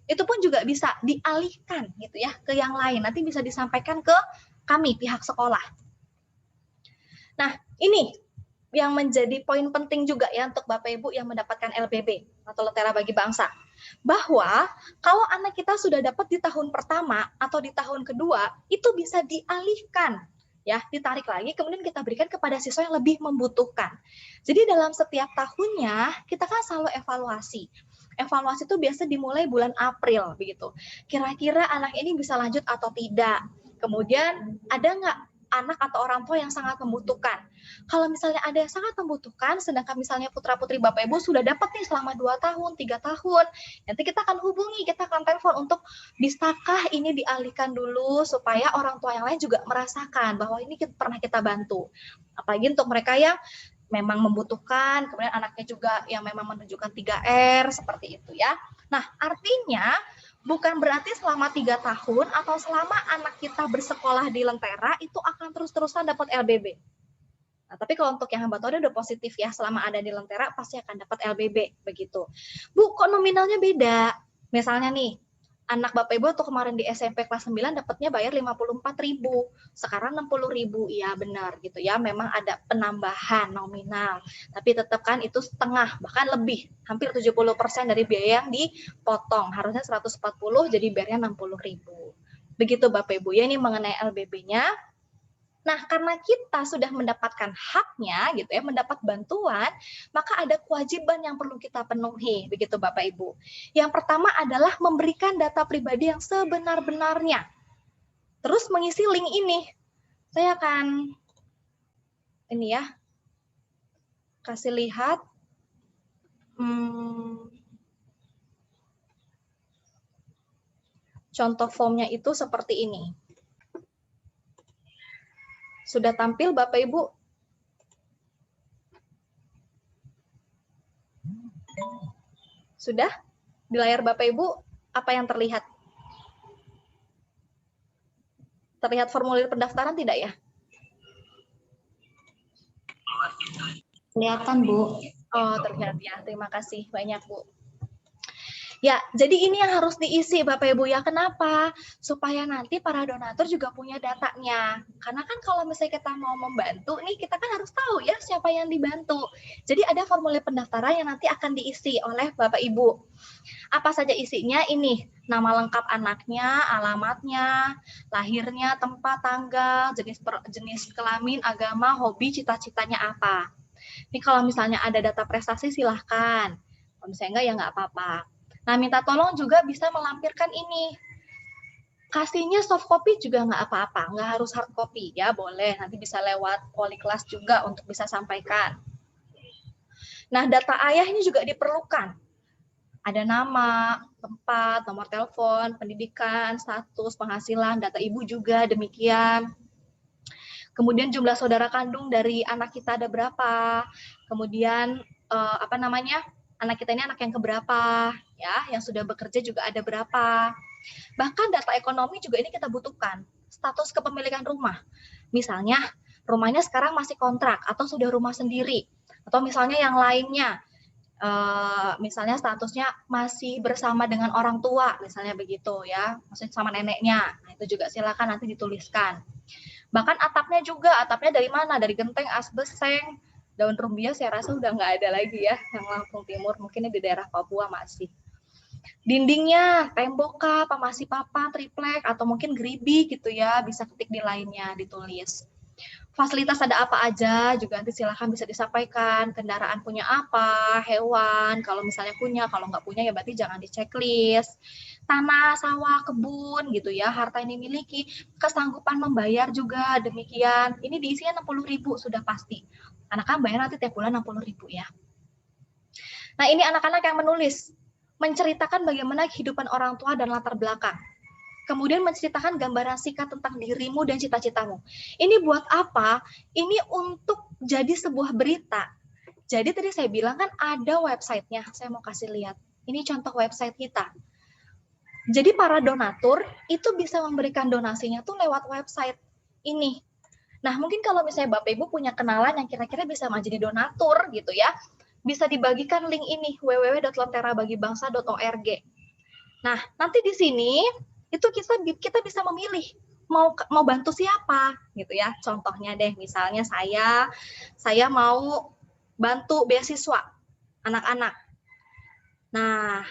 itu pun juga bisa dialihkan gitu ya ke yang lain, nanti bisa disampaikan ke kami pihak sekolah. Nah, ini yang menjadi poin penting juga ya untuk Bapak Ibu yang mendapatkan LBB atau Lentera Bagi Bangsa. Bahwa kalau anak kita sudah dapat di tahun pertama atau di tahun kedua, itu bisa dialihkan ya, ditarik lagi kemudian kita berikan kepada siswa yang lebih membutuhkan. Jadi dalam setiap tahunnya kita kan selalu evaluasi. Evaluasi itu biasa dimulai bulan April begitu. Kira-kira anak ini bisa lanjut atau tidak. Kemudian ada nggak anak atau orang tua yang sangat membutuhkan. Kalau misalnya ada yang sangat membutuhkan, sedangkan misalnya putra-putri Bapak Ibu sudah dapat nih selama 2 tahun, 3 tahun, nanti kita akan hubungi, kita akan telepon untuk bisakah ini dialihkan dulu supaya orang tua yang lain juga merasakan bahwa ini pernah kita bantu. Apalagi untuk mereka yang memang membutuhkan, kemudian anaknya juga yang memang menunjukkan 3R, seperti itu ya. Nah, artinya bukan berarti selama 3 tahun atau selama anak kita bersekolah di Lentera itu akan terus-terusan dapat LBB. Nah, tapi kalau untuk yang hamba Tuhan udah positif ya, selama ada di Lentera pasti akan dapat LBB begitu. Bu, kok nominalnya beda? Misalnya nih, anak Bapak Ibu tuh kemarin di SMP kelas 9 dapatnya bayar 54.000, sekarang 60.000, iya benar gitu ya, memang ada penambahan nominal, tapi tetap kan itu setengah, bahkan lebih, hampir 70% dari biaya yang dipotong, harusnya 140 jadi bayarnya 60.000. Begitu Bapak Ibu ya, ini mengenai LBB-nya. Nah, karena kita sudah mendapatkan haknya gitu ya, mendapat bantuan, maka ada kewajiban yang perlu kita penuhi, begitu Bapak Ibu. Yang pertama adalah memberikan data pribadi yang sebenar-benarnya. Terus mengisi link ini. Saya akan ini ya, kasih lihat. Contoh formnya itu seperti ini. Sudah tampil Bapak Ibu? Sudah? Di layar Bapak Ibu, apa yang terlihat? Terlihat formulir pendaftaran tidak ya? Kelihatan, Bu. Oh, terlihat ya. Terima kasih banyak, Bu. Ya, jadi ini yang harus diisi Bapak Ibu ya. Kenapa? Supaya nanti para donatur juga punya datanya. Karena kan kalau misalnya kita mau membantu nih, kita kan harus tahu ya siapa yang dibantu. Jadi ada formulir pendaftaran yang nanti akan diisi oleh Bapak Ibu. Apa saja isinya? Ini, nama lengkap anaknya, alamatnya, lahirnya, tempat, tanggal, jenis kelamin, agama, hobi, cita-citanya apa. Ini kalau misalnya ada data prestasi silahkan. Kalau misalnya enggak ya nggak apa-apa. Nah, minta tolong juga bisa melampirkan ini. Kasihnya soft copy juga nggak apa-apa, nggak harus hard copy ya, boleh. Nanti bisa lewat wali kelas juga untuk bisa sampaikan. Nah, data ayah ini juga diperlukan. Ada nama, tempat, nomor telepon, pendidikan, status, penghasilan, data ibu juga demikian. Kemudian jumlah saudara kandung dari anak kita ada berapa. Kemudian anak kita ini anak yang keberapa, ya, yang sudah bekerja juga ada berapa. Bahkan data ekonomi juga ini kita butuhkan. Status kepemilikan rumah. Misalnya, rumahnya sekarang masih kontrak atau sudah rumah sendiri. Atau misalnya yang lainnya, misalnya statusnya masih bersama dengan orang tua, misalnya begitu ya, maksudnya sama neneknya. Nah, itu juga silakan nanti dituliskan. Bahkan atapnya juga, atapnya dari mana? Dari genteng, asbes, seng, Daun rumbia saya rasa udah nggak ada lagi ya, yang Lampung Timur, mungkin di daerah Papua masih. Dindingnya, tembok kah, masih papan, triplek, atau mungkin geribik gitu ya, bisa ketik di lainnya, ditulis. Fasilitas ada apa aja juga nanti silakan bisa disampaikan, kendaraan punya apa, hewan, kalau misalnya punya, kalau nggak punya ya berarti jangan di checklist. Tanah, sawah, kebun gitu ya, harta ini miliki, kesanggupan membayar juga demikian. Ini diisinya 60.000 sudah pasti. Anak-anak bayar nanti tiap bulan 60.000 ya. Nah ini anak-anak yang menulis, menceritakan bagaimana kehidupan orang tua dan latar belakang. Kemudian menceritakan gambaran singkat tentang dirimu dan cita-citamu. Ini buat apa? Ini untuk jadi sebuah berita. Jadi tadi saya bilang kan ada websitenya, saya mau kasih lihat. Ini contoh website kita. Jadi para donatur itu bisa memberikan donasinya tuh lewat website ini. Nah mungkin kalau misalnya Bapak Ibu punya kenalan yang kira-kira bisa menjadi donatur gitu ya, bisa dibagikan link ini, www.lenterabagibangsa.org. Nah nanti di sini itu kita bisa memilih mau bantu siapa gitu ya. Contohnya deh misalnya saya mau bantu beasiswa anak-anak. Nah,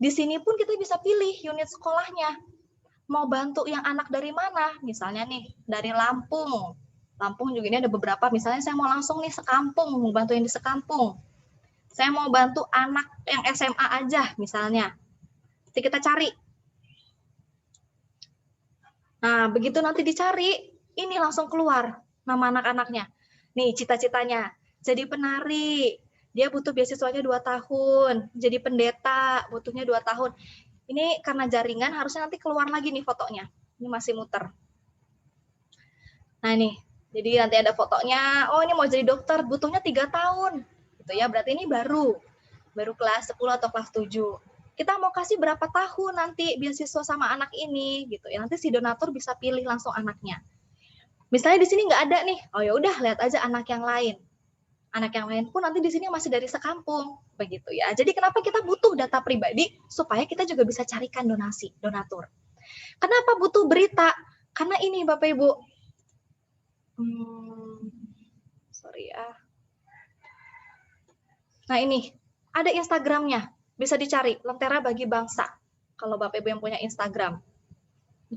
di sini pun kita bisa pilih unit sekolahnya. Mau bantu yang anak dari mana? Misalnya nih dari Lampung. Lampung juga ini ada beberapa, misalnya saya mau langsung nih sekampung, mau bantu yang di sekampung. Saya mau bantu anak yang SMA aja misalnya. Jadi kita cari. Nah, begitu nanti dicari, ini langsung keluar nama anak-anaknya. Nih, cita-citanya. Jadi penari, dia butuh beasiswanya 2 tahun. Jadi pendeta, butuhnya 2 tahun. Ini karena jaringan, harusnya nanti keluar lagi nih fotonya. Ini masih muter. Nah, nih. Jadi nanti ada fotonya. Oh, ini mau jadi dokter, butuhnya 3 tahun. Gitu ya, berarti ini baru kelas 10 atau kelas 7. Kita mau kasih berapa tahun nanti beasiswa sama anak ini gitu ya. Nanti si donatur bisa pilih langsung anaknya. Misalnya di sini nggak ada nih, oh ya udah lihat aja anak yang lain. Anak yang lain pun nanti di sini masih dari sekampung begitu ya. Jadi kenapa kita butuh data pribadi supaya kita juga bisa carikan donatur. Kenapa butuh berita? Karena ini Bapak Ibu. Sorry ya. Nah ini ada Instagramnya. Bisa dicari, Lentera Bagi Bangsa. Kalau Bapak Ibu yang punya Instagram.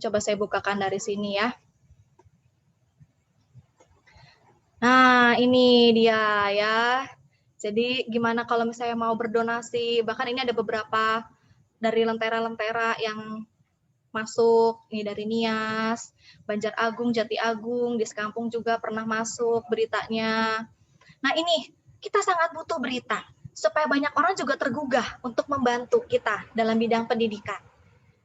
Coba saya bukakan dari sini ya. Nah, ini dia ya. Jadi gimana kalau misalnya mau berdonasi, bahkan ini ada beberapa dari lentera-lentera yang masuk, ini dari Nias, Banjar Agung, Jati Agung, di Sekampung juga pernah masuk beritanya. Nah ini, kita sangat butuh berita. Supaya banyak orang juga tergugah untuk membantu kita dalam bidang pendidikan.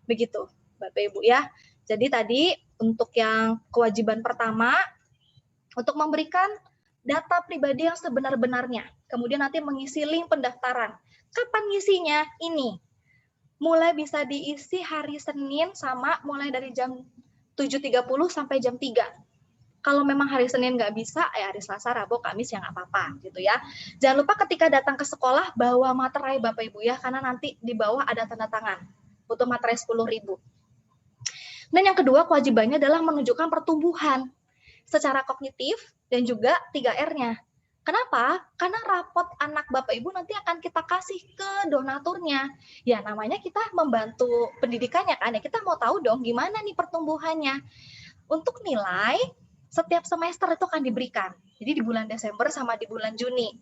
Begitu, Bapak Ibu ya. Jadi tadi untuk yang kewajiban pertama, untuk memberikan data pribadi yang sebenar-benarnya. Kemudian nanti mengisi link pendaftaran. Kapan ngisinya? Ini. Mulai bisa diisi hari Senin sama mulai dari jam 7.30 sampai jam 3. Kalau memang hari Senin nggak bisa, ya hari Selasa, Rabu, Kamis ya nggak apa-apa gitu ya. Jangan lupa ketika datang ke sekolah bawa materai Bapak Ibu ya, karena nanti di bawah ada tanda tangan. Butuh materai 10.000. Dan yang kedua kewajibannya adalah menunjukkan pertumbuhan secara kognitif dan juga 3R-nya. Kenapa? Karena rapot anak Bapak Ibu nanti akan kita kasih ke donaturnya. Ya namanya kita membantu pendidikannya kan ya, kita mau tahu dong gimana nih pertumbuhannya. Untuk nilai setiap semester itu akan diberikan. Jadi di bulan Desember sama di bulan Juni.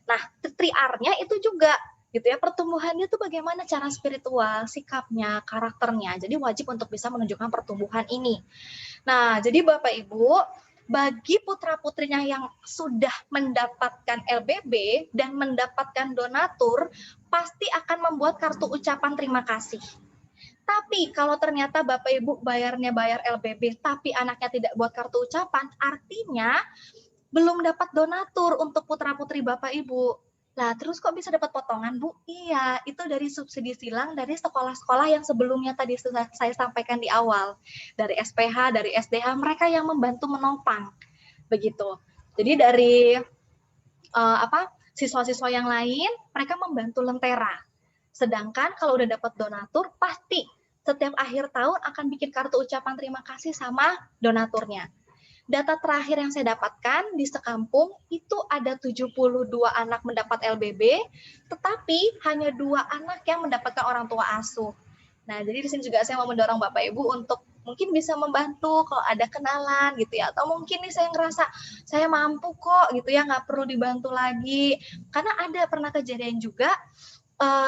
Nah, 3R-nya itu juga gitu ya, pertumbuhannya itu bagaimana cara spiritual, sikapnya, karakternya. Jadi wajib untuk bisa menunjukkan pertumbuhan ini. Nah, jadi Bapak Ibu, bagi putra-putrinya yang sudah mendapatkan LBB dan mendapatkan donatur, pasti akan membuat kartu ucapan terima kasih. Tapi kalau ternyata Bapak Ibu bayarnya bayar LBB, tapi anaknya tidak buat kartu ucapan, artinya belum dapat donatur untuk putra-putri Bapak Ibu. Lah, terus kok bisa dapat potongan, Bu? Iya, itu dari subsidi silang dari sekolah-sekolah yang sebelumnya tadi saya sampaikan di awal. Dari SPH, dari SDH, mereka yang membantu menopang. Begitu. Jadi dari siswa-siswa yang lain, mereka membantu Lentera. Sedangkan kalau udah dapat donatur, pasti setiap akhir tahun akan bikin kartu ucapan terima kasih sama donaturnya. Data terakhir yang saya dapatkan di sekampung itu ada 72 anak mendapat LBB, tetapi hanya 2 anak yang mendapatkan orang tua asuh. Nah, jadi di sini juga saya mau mendorong Bapak Ibu untuk mungkin bisa membantu kalau ada kenalan gitu ya, atau mungkin nih saya ngerasa saya mampu kok gitu ya, nggak perlu dibantu lagi. Karena ada pernah kejadian juga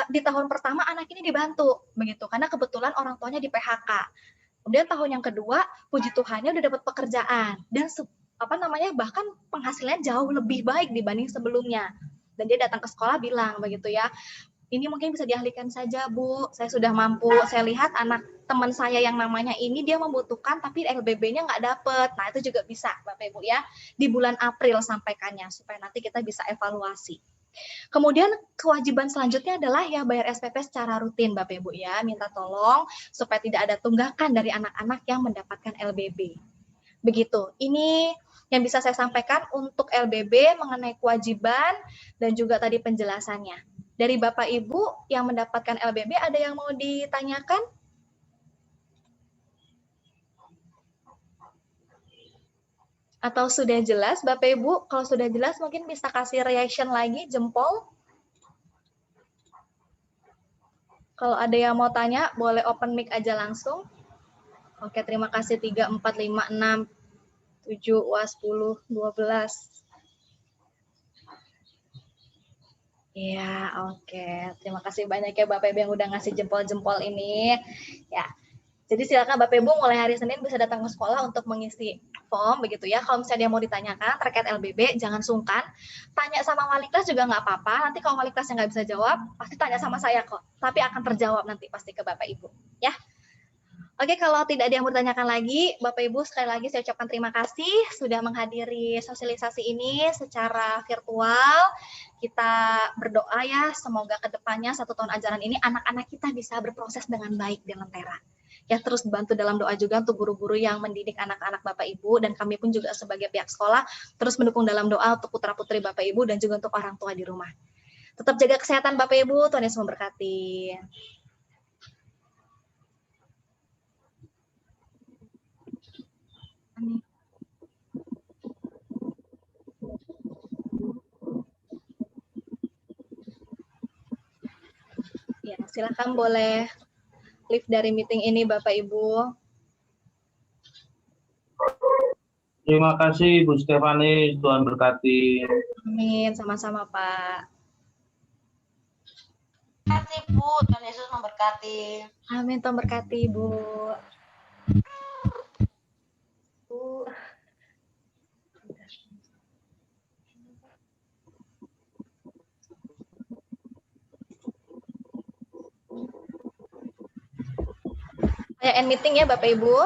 di tahun pertama anak ini dibantu begitu, karena kebetulan orang tuanya di PHK. Kemudian tahun yang kedua, puji Tuhannya udah dapat pekerjaan dan bahkan penghasilannya jauh lebih baik dibanding sebelumnya. Dan dia datang ke sekolah bilang begitu ya, ini mungkin bisa dialihkan saja Bu, saya sudah mampu, saya lihat anak teman saya yang namanya ini dia membutuhkan tapi LBB-nya nggak dapet. Nah itu juga bisa Bapak Ibu ya, di bulan April sampaikannya supaya nanti kita bisa evaluasi. Kemudian kewajiban selanjutnya adalah ya bayar SPP secara rutin Bapak Ibu ya, minta tolong supaya tidak ada tunggakan dari anak-anak yang mendapatkan LBB. Begitu, ini yang bisa saya sampaikan untuk LBB mengenai kewajiban dan juga tadi penjelasannya. Dari Bapak Ibu yang mendapatkan LBB ada yang mau ditanyakan? Atau sudah jelas Bapak Ibu? Kalau sudah jelas mungkin bisa kasih reaction lagi, jempol. Kalau ada yang mau tanya, boleh open mic aja langsung. Oke, terima kasih 3, 4, 5, 6, 7, 10, 12. Ya, oke. Terima kasih banyak ya Bapak Ibu yang udah ngasih jempol-jempol ini. Ya. Jadi silakan Bapak Ibu mulai hari Senin bisa datang ke sekolah untuk mengisi form begitu ya. Kalau misalnya dia mau ditanyakan terkait LBB, jangan sungkan. Tanya sama wali kelas juga nggak apa-apa. Nanti kalau wali kelasnya nggak bisa jawab, pasti tanya sama saya kok. Tapi akan terjawab nanti pasti ke Bapak Ibu. Ya. Oke, kalau tidak ada yang bertanyakan lagi, Bapak Ibu sekali lagi saya ucapkan terima kasih sudah menghadiri sosialisasi ini secara virtual. Kita berdoa ya, semoga kedepannya 1 tahun ajaran ini anak-anak kita bisa berproses dengan baik di Lentera. Ya, terus bantu dalam doa juga untuk guru-guru yang mendidik anak-anak Bapak Ibu, dan kami pun juga sebagai pihak sekolah terus mendukung dalam doa untuk putra-putri Bapak Ibu dan juga untuk orang tua di rumah. Tetap jaga kesehatan Bapak Ibu, Tuhan Yesus memberkati. Ya, silakan boleh leave dari meeting ini Bapak Ibu. Terima kasih Bu Stefanis, Tuhan berkati. Amin, sama-sama Pak. Terima kasih Bu, Tuhan Yesus memberkati. Amin, Tuhan berkati Bu. Saya end meeting ya Bapak Ibu.